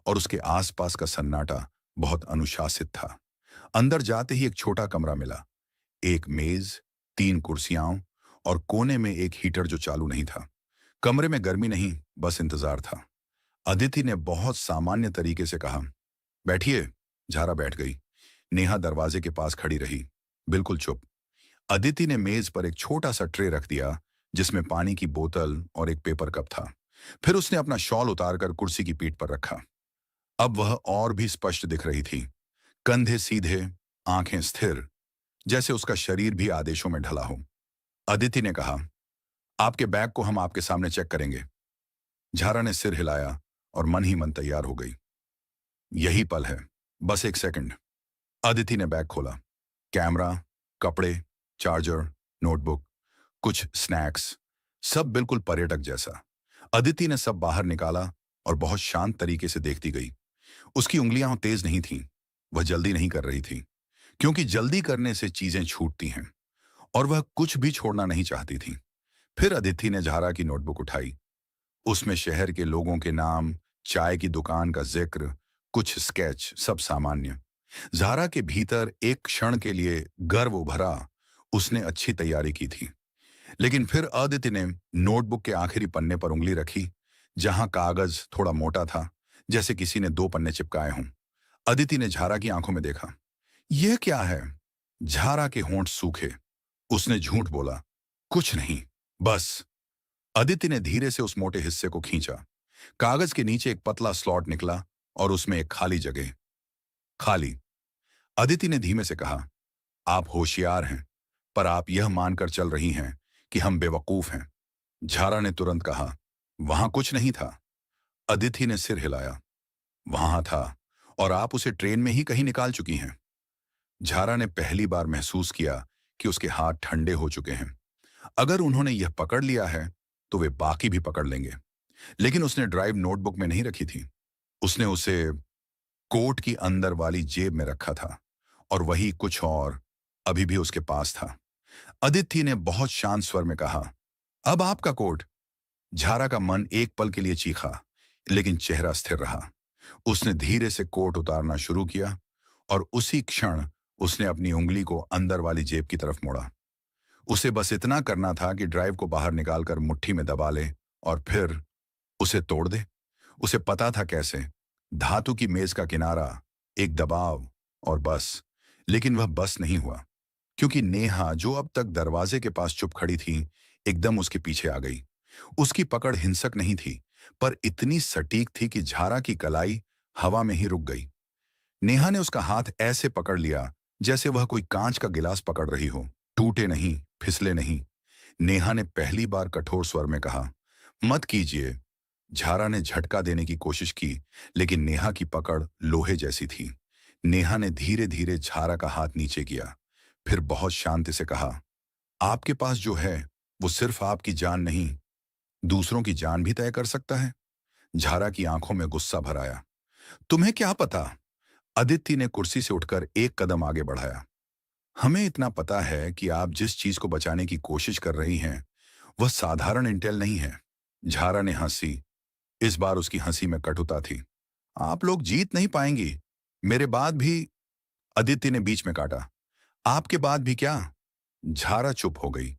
और उसके आसपास का सन्नाटा बहुत अनुशासित था। अंदर जाते ही एक छोटा कमरा मिला। एक मेज, 3 कुर्सियां और कोने में एक हीटर जो चालू नहीं था। कमरे में गर्मी नहीं, बस इंतजार था। अदिति ने बहुत सामान्य तरीके से कहा, बैठिए। झारा बैठ गई। नेहा दरवाजे के पास खड़ी रही, बिल्कुल चुप। अदिति ने मेज पर एक छोटा सा ट्रे रख दिया, जिसमें पानी की बोतल और एक पेपर कप था। फिर उसने अपना शॉल उतारकर कुर्सी की पीठ पर रखा। अब वह और भी स्पष्ट दिख रही थी। कंधे सीधे, आंखें स्थिर, जैसे उसका शरीर भी आदेशों में ढला हो। अदिति ने कहा, आपके बैग को हम आपके सामने चेक करेंगे। झारा ने सिर हिलाया और मन ही मन तैयार हो गई। यही पल है, बस एक सेकंड। अदिति ने बैग खोला। कैमरा, कपड़े, चार्जर, नोटबुक, कुछ स्नैक्स, सब बिल्कुल पर्यटक जैसा। अदिति ने सब बाहर निकाला और बहुत शांत तरीके से देखती गई। उसकी उंगलियां तेज नहीं थीं, वह जल्दी नहीं कर रही थी, क्योंकि जल्दी करने से चीजें छूटती हैं, और वह कुछ भी छोड़ना नहीं चाहती थी। फिर अदिति ने झारा की नोटबुक उठाई। उसमें शहर के लोगों के नाम, चाय की दुकान का जिक्र, कुछ स्केच, सब सामान्य। झारा के भीतर एक क्षण के लिए गर्व उभरा, उसने अच्छी तैयारी की थी। लेकिन फिर अदिति ने नोटबुक के आखिरी पन्ने पर उंगली रखी, जहां कागज थोड़ा मोटा था, जैसे किसी ने 2 पन्ने चिपकाए हों। अदिति ने झारा की आंखों में देखा। यह क्या है? झारा के होंठ सूखे। उसने झूठ बोला, कुछ नहीं, बस। अदिति ने धीरे से उस मोटे हिस्से को खींचा। कागज के नीचे एक पतला स्लॉट निकला और उसमें एक खाली जगह। खाली। अदिति ने धीमे से कहा, आप होशियार हैं, पर आप यह मानकर चल रही हैं कि हम बेवकूफ हैं। झारा ने तुरंत कहा, वहां कुछ नहीं था। अदिति ने सिर हिलाया, वहां था, और आप उसे ट्रेन में ही कहीं निकाल चुकी हैं। झारा ने पहली बार महसूस किया कि उसके हाथ ठंडे हो चुके हैं। अगर उन्होंने यह पकड़ लिया है तो वे बाकी भी पकड़ लेंगे। लेकिन उसने ड्राइव नोटबुक में नहीं रखी थी, उसने उसे कोट की अंदर वाली जेब में रखा था, और वही कुछ और अभी भी उसके पास था। अदिति ने बहुत शांत स्वर में कहा, अब आपका कोट। झारा का मन एक पल के लिए चीखा, लेकिन चेहरा स्थिर रहा। उसने धीरे से कोट उतारना शुरू किया, और उसी क्षण उसने अपनी उंगली को अंदर वाली जेब की तरफ मोड़ा। उसे बस इतना करना था कि ड्राइव को बाहर निकालकर मुट्ठी में दबा ले और फिर उसे तोड़ दे। उसे पता था कैसे। धातु की मेज का किनारा, एक दबाव, और बस। लेकिन वह बस नहीं हुआ, क्योंकि नेहा, जो अब तक दरवाजे के पास चुप खड़ी थी, एकदम उसके पीछे आ गई। उसकी पकड़ हिंसक नहीं थी, पर इतनी सटीक थी कि झारा की कलाई हवा में ही रुक गई। नेहा ने उसका हाथ ऐसे पकड़ लिया जैसे वह कोई कांच का गिलास पकड़ रही हो। टूटे नहीं, फिसले नहीं। नेहा ने पहली बार कठोर स्वर में कहा, मत कीजिए। झारा ने झटका देने की कोशिश की, लेकिन नेहा की पकड़ लोहे जैसी थी। नेहा ने धीरे धीरे झारा का हाथ नीचे किया, फिर बहुत शांति से कहा, आपके पास जो है वो सिर्फ आपकी जान नहीं, दूसरों की जान भी तय कर सकता है। झारा की आंखों में गुस्सा भर आया। तुम्हें क्या पता? अदिति ने कुर्सी से उठकर एक कदम आगे बढ़ाया। हमें इतना पता है कि आप जिस चीज को बचाने की कोशिश कर रही हैं वह साधारण इंटेल नहीं है। झारा ने हंसी। इस बार उसकी हंसी में कटुता थी। आप लोग जीत नहीं पाएंगी, मेरे बाद भी। अदिति ने बीच में काटा, आपके बाद भी क्या? झारा चुप हो गई।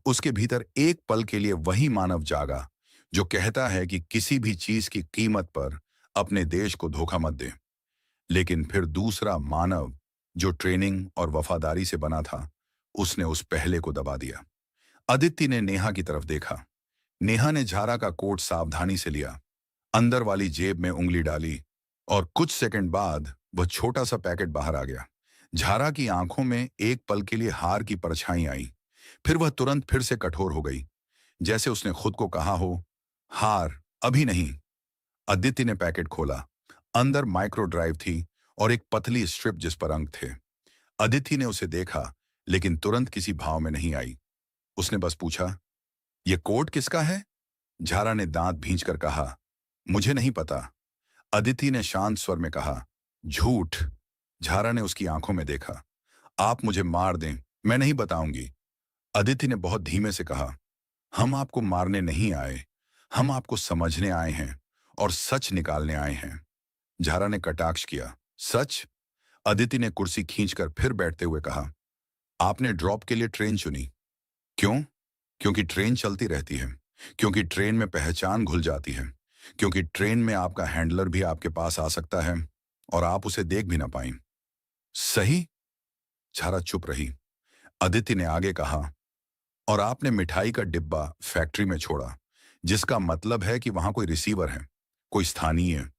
उसके भीतर एक पल के लिए वही मानव जागा जो कहता है कि किसी भी चीज की कीमत पर अपने देश को धोखा मत दे। लेकिन फिर दूसरा मानव जो ट्रेनिंग और वफादारी से बना था, उसने उस पहले को दबा दिया। अदिति ने नेहा की तरफ देखा। नेहा ने झारा का कोट सावधानी से लिया, अंदर वाली जेब में उंगली डाली और कुछ सेकंड बाद वह छोटा सा पैकेट बाहर आ गया। झारा की आंखों में एक पल के लिए हार की परछाई आई, फिर वह तुरंत फिर से कठोर हो गई, जैसे उसने खुद को कहा हो, हार अभी नहीं। अदिति ने पैकेट खोला। अंदर माइक्रो ड्राइव थी और एक पतली स्ट्रिप जिस पर अंक थे। अदिति ने उसे देखा, लेकिन तुरंत किसी भाव में नहीं आई। उसने बस पूछा, यह कोट किसका है? झारा ने दांत भींचकर कहा, मुझे नहीं पता। अदिति ने शांत स्वर में कहा, झूठ। झारा ने उसकी आंखों में देखा, आप मुझे मार दें, मैं नहीं बताऊंगी। अदिति ने बहुत धीमे से कहा, हम आपको मारने नहीं आए, हम आपको समझने आए हैं और सच निकालने आए हैं। झारा ने कटाक्ष किया, सच? अदिति ने कुर्सी खींचकर फिर बैठते हुए कहा, आपने ड्रॉप के लिए ट्रेन चुनी। क्यों? क्योंकि ट्रेन चलती रहती है, क्योंकि ट्रेन में पहचान घुल जाती है, क्योंकि ट्रेन में आपका हैंडलर भी आपके पास आ सकता है और आप उसे देख भी ना पाएं। सही? झारा चुप रही। अदिति ने आगे कहा, और आपने मिठाई का डिब्बा फैक्ट्री में छोड़ा, जिसका मतलब है कि वहां कोई रिसीवर है, कोई स्थानीय,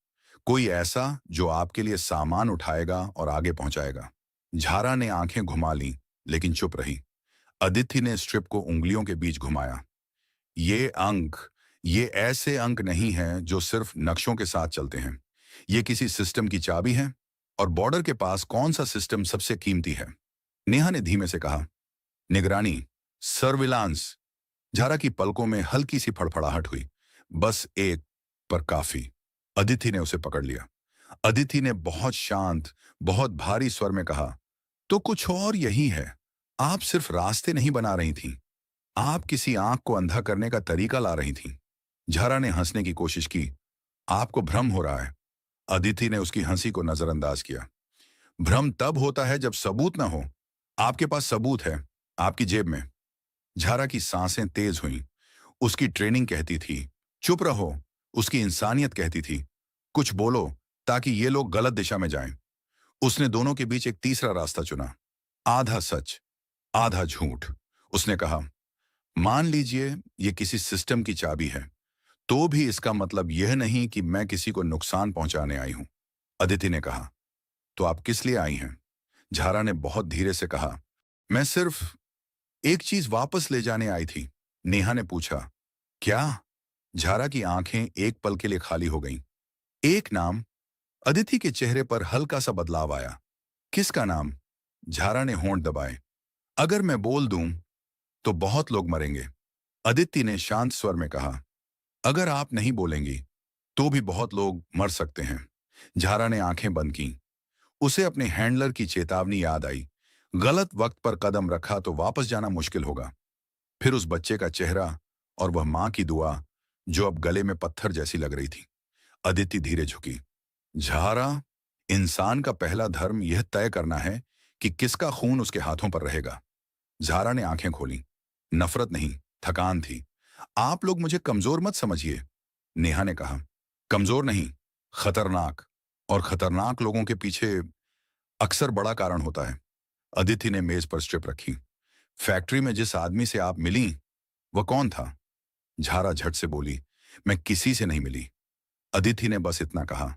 कोई ऐसा जो आपके लिए सामान उठाएगा और आगे पहुंचाएगा। झारा ने आंखें घुमा ली, लेकिन चुप रही। अदिति ने स्ट्रिप को उंगलियों के बीच घुमाया। ये ऐसे अंक नहीं हैं जो सिर्फ नक्शों के साथ चलते हैं। ये किसी सिस्टम की चाबी है, और बॉर्डर के पास कौन सा सिस्टम सबसे कीमती है? नेहा ने धीमे से कहा, निगरानी, सर्विलांस। झारा की पलकों में हल्की सी फड़फड़ाहट हुई, बस एक, पर काफी। अदिति ने उसे पकड़ लिया। अदिति ने बहुत शांत, बहुत भारी स्वर में कहा, तो कुछ और यही है। आप सिर्फ रास्ते नहीं बना रही थीं, आप किसी आंख को अंधा करने का तरीका ला रही थीं। झारा ने हंसने की कोशिश की, आपको भ्रम हो रहा है। अदिति ने उसकी हंसी को नजरअंदाज किया। भ्रम तब होता है जब सबूत ना हो। आपके पास सबूत है, आपकी जेब में। झारा की सांसें तेज हुईं। उसकी ट्रेनिंग कहती थी, चुप रहो। उसकी इंसानियत कहती थी, कुछ बोलो ताकि ये लोग गलत दिशा में जाएं। उसने दोनों के बीच एक तीसरा रास्ता चुना, आधा सच, आधा झूठ। उसने कहा, मान लीजिए ये किसी सिस्टम की चाबी है, तो भी इसका मतलब यह नहीं कि मैं किसी को नुकसान पहुंचाने आई हूं। अदिति ने कहा, तो आप किस लिए आई हैं? झारा ने बहुत धीरे से कहा, मैं सिर्फ एक चीज वापस ले जाने आई थी। नेहा ने पूछा, क्या? झारा की आंखें एक पल के लिए खाली हो गईं। एक नाम। अदिति के चेहरे पर हल्का सा बदलाव आया। किसका नाम? झारा ने होंठ दबाए। अगर मैं बोल दूं तो बहुत लोग मरेंगे। अदिति ने शांत स्वर में कहा, अगर आप नहीं बोलेंगी तो भी बहुत लोग मर सकते हैं। झारा ने आंखें बंद की। उसे अपने हैंडलर की चेतावनी याद आई, गलत वक्त पर कदम रखा तो वापस जाना मुश्किल होगा। फिर उस बच्चे का चेहरा और वह मां की दुआ जो अब गले में पत्थर जैसी लग रही थी। अदिति धीरे झुकी। झारा, इंसान का पहला धर्म यह तय करना है कि किसका खून उसके हाथों पर रहेगा। झारा ने आंखें खोली। नफरत नहीं, थकान थी। आप लोग मुझे कमजोर मत समझिए, नेहा ने कहा। कमजोर नहीं, खतरनाक। और खतरनाक लोगों के पीछे अक्सर बड़ा कारण होता है। अदिति ने मेज पर स्ट्रिप रखी। फैक्ट्री में जिस आदमी से आप मिली, वह कौन था? झारा झट से बोली, मैं किसी से नहीं मिली। अदिति ने बस इतना कहा,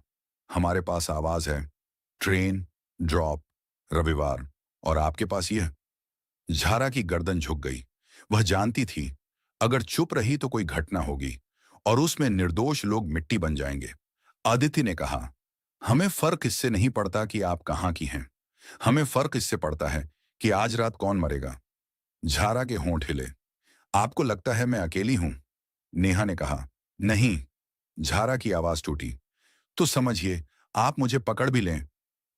हमारे पास आवाज है, ट्रेन, ड्रॉप, रविवार, और आपके पास यह। झारा की गर्दन झुक गई। वह जानती थी अगर चुप रही तो कोई घटना होगी और उसमें निर्दोष लोग मिट्टी बन जाएंगे। आदित्य ने कहा, हमें फर्क इससे नहीं पड़ता कि आप कहाँ की हैं। हमें फर्क इससे पड़ता है कि आज रात कौन मरेगा। झारा के होंठ हिले। आपको लगता है मैं अकेली हूं? नेहा ने कहा। नहीं। झारा की आवाज टूटी। तो समझिए आप मुझे पकड़ भी लें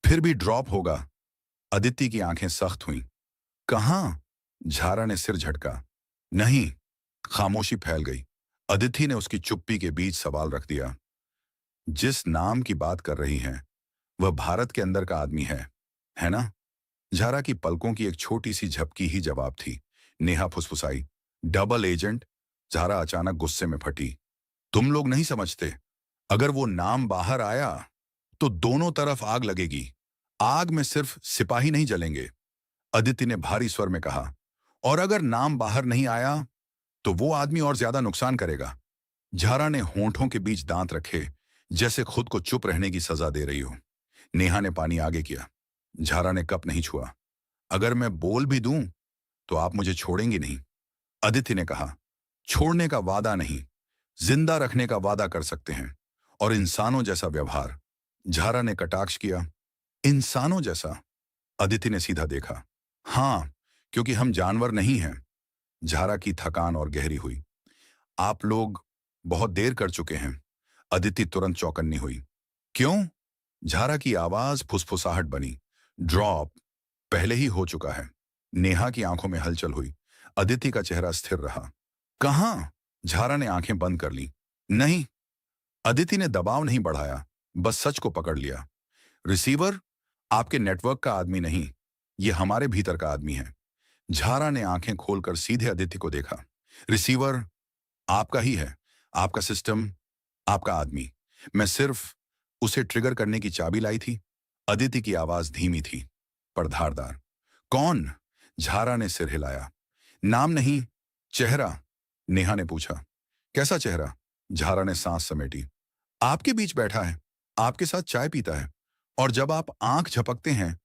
फिर भी ड्रॉप होगा। अदिति की आंखें सख्त हुईं। कहां? झारा ने सिर झटका। नहीं। खामोशी फैल गई। अदिति ने उसकी चुप्पी के बीच सवाल रख दिया। जिस नाम की बात कर रही हैं वह भारत के अंदर का आदमी है ना? झारा की पलकों की एक छोटी सी झपकी ही जवाब थी। नेहा फुसफुसाई, डबल एजेंट। झारा अचानक गुस्से में फटी। तुम लोग नहीं समझते, अगर वो नाम बाहर आया तो दोनों तरफ आग लगेगी। आग में सिर्फ सिपाही नहीं जलेंगे। अदिति ने भारी स्वर में कहा, और अगर नाम बाहर नहीं आया तो वो आदमी और ज्यादा नुकसान करेगा। झारा ने होंठों के बीच दांत रखे जैसे खुद को चुप रहने की सजा दे रही हो। नेहा ने पानी आगे किया। झारा ने कप नहीं छुआ। अगर मैं बोल भी दूं तो आप मुझे छोड़ेंगी नहीं। अदिति ने कहा, छोड़ने का वादा नहीं, जिंदा रखने का वादा कर सकते हैं, और इंसानों जैसा व्यवहार। झारा ने कटाक्ष किया। इंसानों जैसा? अदिति ने सीधा देखा। हां, क्योंकि हम जानवर नहीं हैं। झारा की थकान और गहरी हुई। आप लोग बहुत देर कर चुके हैं। अदिति तुरंत चौकन्नी हुई। क्यों? झारा की आवाज फुसफुसाहट बनी। ड्रॉप पहले ही हो चुका है। नेहा की आंखों में हलचल हुई। अदिति का चेहरा स्थिर रहा। कहां? झारा ने आंखें बंद कर ली। नहीं। अदिति ने दबाव नहीं बढ़ाया, बस सच को पकड़ लिया। रिसीवर आपके नेटवर्क का आदमी नहीं, ये हमारे भीतर का आदमी है। झारा ने आंखें खोलकर सीधे अदिति को देखा। रिसीवर आपका ही है, आपका सिस्टम, आपका आदमी। मैं सिर्फ उसे ट्रिगर करने की चाबी लाई थी। अदिति की आवाज धीमी थी पर धारदार। कौन? झारा ने सिर हिलाया। नाम नहीं, चेहरा। नेहा ने पूछा। कैसा चेहरा? झारा ने सांस समेटी। आपके बीच बैठा है, आपके साथ चाय पीता है, और जब आप आंख झपकते हैं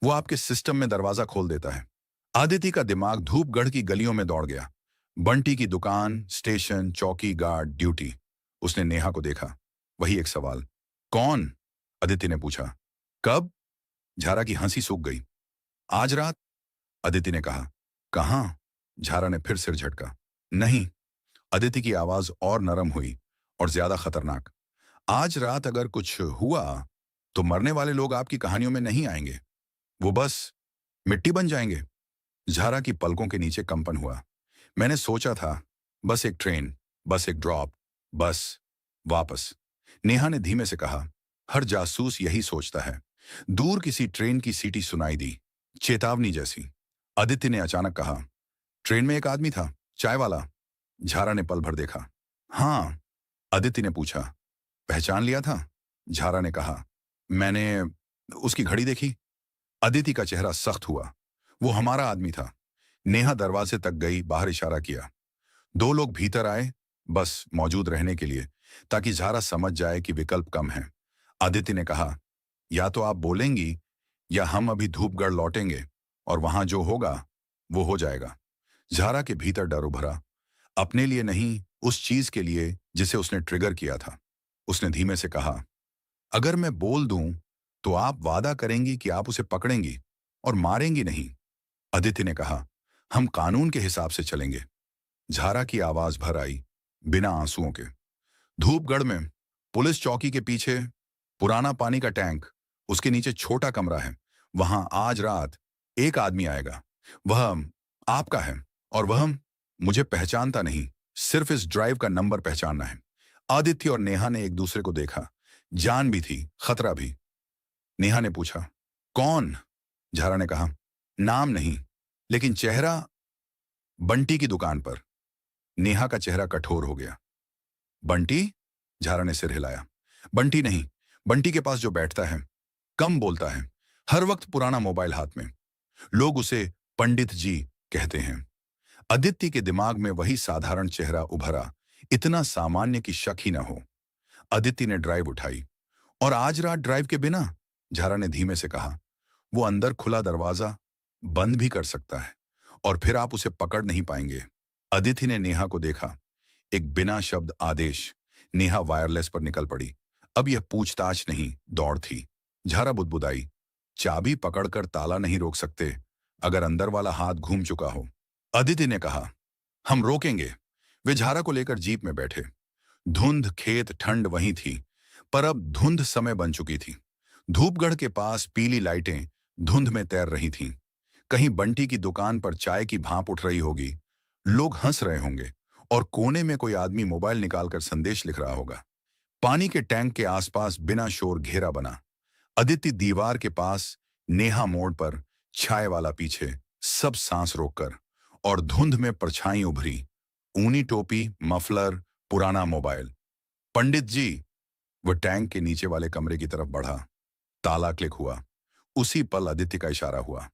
वो आपके सिस्टम में दरवाजा खोल देता है। आदिति का दिमाग धूपगढ़ की गलियों में दौड़ गया। बंटी की दुकान, स्टेशन, चौकी, गार्ड, ड्यूटी। उसने नेहा को देखा। वही एक सवाल। कौन? अदिति ने पूछा। कब? झारा की हंसी सूख गई। आज रात, अदिति ने कहा। कहां? झारा ने फिर सिर झटका। नहीं। अदिति की आवाज और नरम हुई और ज्यादा खतरनाक। आज रात अगर कुछ हुआ तो मरने वाले लोग आपकी कहानियों में नहीं आएंगे, वो बस मिट्टी बन जाएंगे। झारा की पलकों के नीचे कंपन हुआ। मैंने सोचा था, बस एक ट्रेन, बस एक ड्रॉप, बस वापस। नेहा ने धीमे से कहा। हर जासूस यही सोचता है। दूर किसी ट्रेन की सीटी सुनाई दी, चेतावनी जैसी। अदिति ने अचानक कहा, ट्रेन में एक आदमी था, चाय वाला। झारा ने पल भर देखा। हां। अदिति ने पूछा, पहचान लिया था? झारा ने कहा, मैंने उसकी घड़ी देखी। अदिति का चेहरा सख्त हुआ। वो हमारा आदमी था। नेहा दरवाजे तक गई, बाहर इशारा किया। दो लोग भीतर आए, बस मौजूद रहने के लिए, ताकि झारा समझ जाए कि विकल्प कम है। अदिति ने कहा, या तो आप बोलेंगी या हम अभी धूपगढ़ लौटेंगे और वहां जो होगा वो हो जाएगा। झारा के भीतर डर उभरा। अपने लिए नहीं, उस चीज के लिए जिसे उसने ट्रिगर किया था। उसने धीमे से कहा, अगर मैं बोल दूं तो आप वादा करेंगी कि आप उसे पकड़ेंगी और मारेंगी नहीं? अदिति ने कहा, हम कानून के हिसाब से चलेंगे। झारा की आवाज भर आई, बिना आंसुओं के। धूपगढ़ में पुलिस चौकी के पीछे पुराना पानी का टैंक, उसके नीचे छोटा कमरा है। वहां आज रात एक आदमी आएगा। वह आपका है, और वह मुझे पहचानता नहीं, सिर्फ इस ड्राइव का नंबर पहचानना है। आदित्य और नेहा ने एक दूसरे को देखा। जान भी थी, खतरा भी। नेहा ने पूछा, कौन? झारा ने कहा, नाम नहीं, लेकिन चेहरा बंटी की दुकान पर। नेहा का चेहरा कठोर हो गया। बंटी? झारा ने सिर हिलाया। बंटी नहीं, बंटी के पास जो बैठता है, कम बोलता है, हर वक्त पुराना मोबाइल हाथ में। लोग उसे पंडित जी कहते हैं। आदित्य के दिमाग में वही साधारण चेहरा उभरा, इतना सामान्य कि शक ही न हो। आदित्य ने ड्राइव उठाई। और आज रात ड्राइव के बिना? झारा ने धीमे से कहा, वो अंदर खुला दरवाजा बंद भी कर सकता है और फिर आप उसे पकड़ नहीं पाएंगे। अदिति ने नेहा को देखा। एक बिना शब्द आदेश। नेहा वायरलेस पर निकल पड़ी। अब यह पूछताछ नहीं, दौड़ थी। झारा बुदबुदाई, चाबी पकड़कर ताला नहीं रोक सकते अगर अंदर वाला हाथ घूम चुका हो। अदिति ने कहा, हम रोकेंगे। वे झारा को लेकर जीप में बैठे। धुंध, खेत, ठंड वहीं थी, पर अब धुंध समय बन चुकी थी। धूपगढ़ के पास पीली लाइटें धुंध में तैर रही थीं। कहीं बंटी की दुकान पर चाय की भाप उठ रही होगी, लोग हंस रहे होंगे और कोने में कोई आदमी मोबाइल निकालकर संदेश लिख रहा होगा। पानी के टैंक के आसपास बिना शोर घेरा बना। अदिति दीवार के पास, नेहा मोड़ पर, छाए वाला पीछे, सब सांस रोककर, और धुंध में परछाई उभरी। ऊनी टोपी, मफलर, पुराना मोबाइल। पंडित जी। वह टैंक के नीचे वाले कमरे की तरफ बढ़ा। ताला क्लिक हुआ। उसी पल अदिति का इशारा हुआ।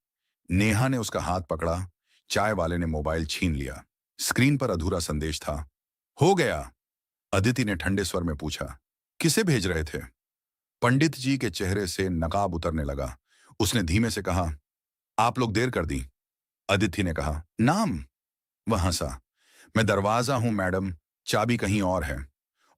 नेहा ने उसका हाथ पकड़ा। चाय वाले ने मोबाइल छीन लिया। स्क्रीन पर अधूरा संदेश था। हो गया। अदिति ने ठंडे स्वर में पूछा, किसे भेज रहे थे? पंडित जी के चेहरे से नकाब उतरने लगा। उसने धीमे से कहा, आप लोग देर कर दी। अदिति ने कहा, नाम? वह हंसा, मैं दरवाजा हूं मैडम, चाबी कहीं और है।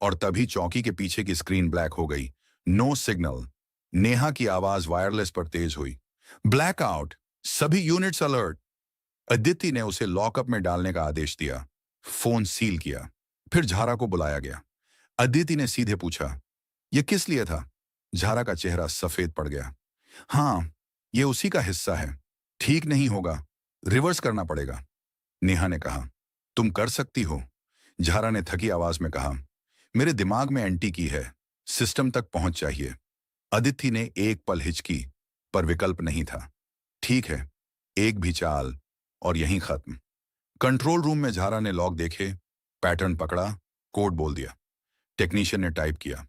और तभी चौकी के पीछे की स्क्रीन ब्लैक हो गई। No signal. नेहा की आवाज वायरलेस पर तेज हुई, ब्लैकआउट, सभी यूनिट्स अलर्ट। अदिति ने उसे लॉकअप में डालने का आदेश दिया। फोन सील किया। फिर झारा को बुलाया गया। अदिति ने सीधे पूछा, यह किस लिए था? झारा का चेहरा सफेद पड़ गया। हाँ, यह उसी का हिस्सा है। ठीक नहीं होगा, रिवर्स करना पड़ेगा। नेहा ने कहा, तुम कर सकती हो। झारा ने थकी आवाज में कहा, मेरे दिमाग में एंटी की है, सिस्टम तक पहुंच चाहिए। अदिति ने एक पल हिचकी, पर विकल्प नहीं था। ठीक है, एक भी चाल और यहीं खत्म। कंट्रोल रूम में झारा ने लॉक देखे, पैटर्न पकड़ा, कोड बोल दिया। टेक्नीशियन ने टाइप किया।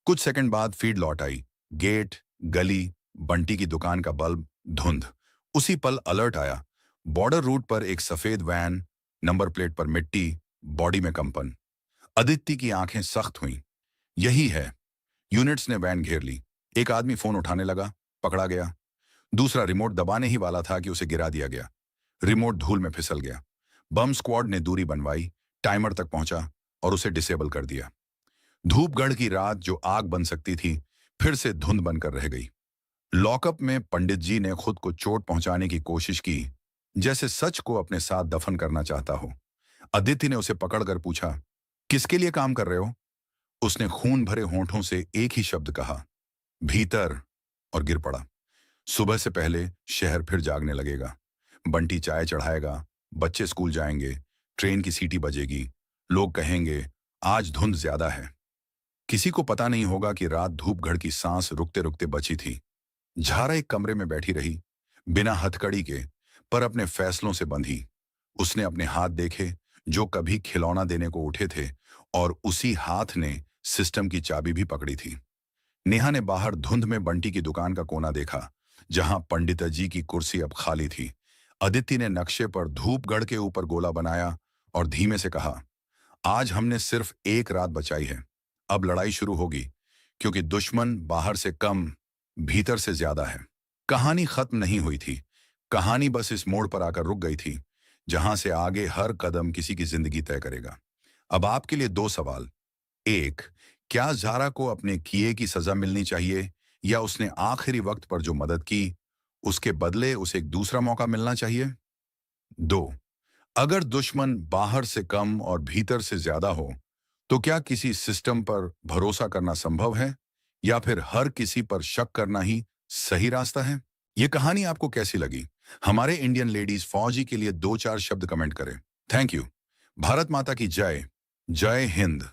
कुछ सेकंड बाद फीड लौट आई। गेट, गली, बंटी की दुकान का बल्ब, धुंध। उसी पल अलर्ट आया। बॉर्डर रूट पर एक सफेद वैन, नंबर प्लेट पर मिट्टी, बॉडी में कंपन। अदिति की आंखें सख्त हुईं। यही है। यूनिट्स ने वैन घेर ली। एक आदमी फोन उठाने लगा, पकड़ा गया। दूसरा रिमोट दबाने ही वाला था कि उसे गिरा दिया गया। रिमोट धूल में फिसल गया। बम स्क्वाड ने दूरी बनवाई, टाइमर तक पहुंचा और उसे डिसेबल कर दिया। धूपगढ़ की रात जो आग बन सकती थी, फिर से धुंध बनकर रह गई। लॉकअप में पंडित जी ने खुद को चोट पहुंचाने की कोशिश की, जैसे सच को अपने साथ दफन करना चाहता हो। अदिति ने उसे पकड़कर पूछा, किसके लिए काम कर रहे हो? उसने खून भरे होंठों से एक ही शब्द कहा, भीतर, और गिर पड़ा। सुबह से पहले शहर फिर जागने लगेगा। बंटी चाय चढ़ाएगा, बच्चे स्कूल जाएंगे, ट्रेन की सीटी बजेगी, लोग कहेंगे आज धुंध ज्यादा है। किसी को पता नहीं होगा कि रात धूपगढ़ की सांस रुकते रुकते बची थी। झारा एक कमरे में बैठी रही, बिना हथकड़ी के, पर अपने फैसलों से बंधी। उसने अपने हाथ देखे जो कभी खिलौना देने को उठे थे, और उसी हाथ ने सिस्टम की चाबी भी पकड़ी थी। नेहा ने बाहर धुंध में बंटी की दुकान का कोना देखा, जहां पंडित जी की कुर्सी अब खाली थी। अदिति ने नक्शे पर धूपगढ़ के ऊपर गोला बनाया और धीमे से कहा, आज हमने सिर्फ एक रात बचाई है, अब लड़ाई शुरू होगी, क्योंकि दुश्मन बाहर से कम, भीतर से ज्यादा है। कहानी खत्म नहीं हुई थी। कहानी बस इस मोड़ पर आकर रुक गई थी, जहां से आगे हर कदम किसी की जिंदगी तय करेगा। अब आपके लिए दो सवाल। एक, क्या झारा को अपने किए की सजा मिलनी चाहिए, या उसने आखिरी वक्त पर जो मदद की, उसके बदले उसे एक दूसरा मौका मिलना चाहिए? दो, अगर दुश्मन बाहर से कम और भीतर से ज्यादा हो, तो क्या किसी सिस्टम पर भरोसा करना संभव है, या फिर हर किसी पर शक करना ही सही रास्ता है? ये कहानी आपको कैसी लगी? हमारे इंडियन लेडीज फौजी के लिए 2-4 शब्द कमेंट करें। Thank you. भारत माता की जय। जय हिंद।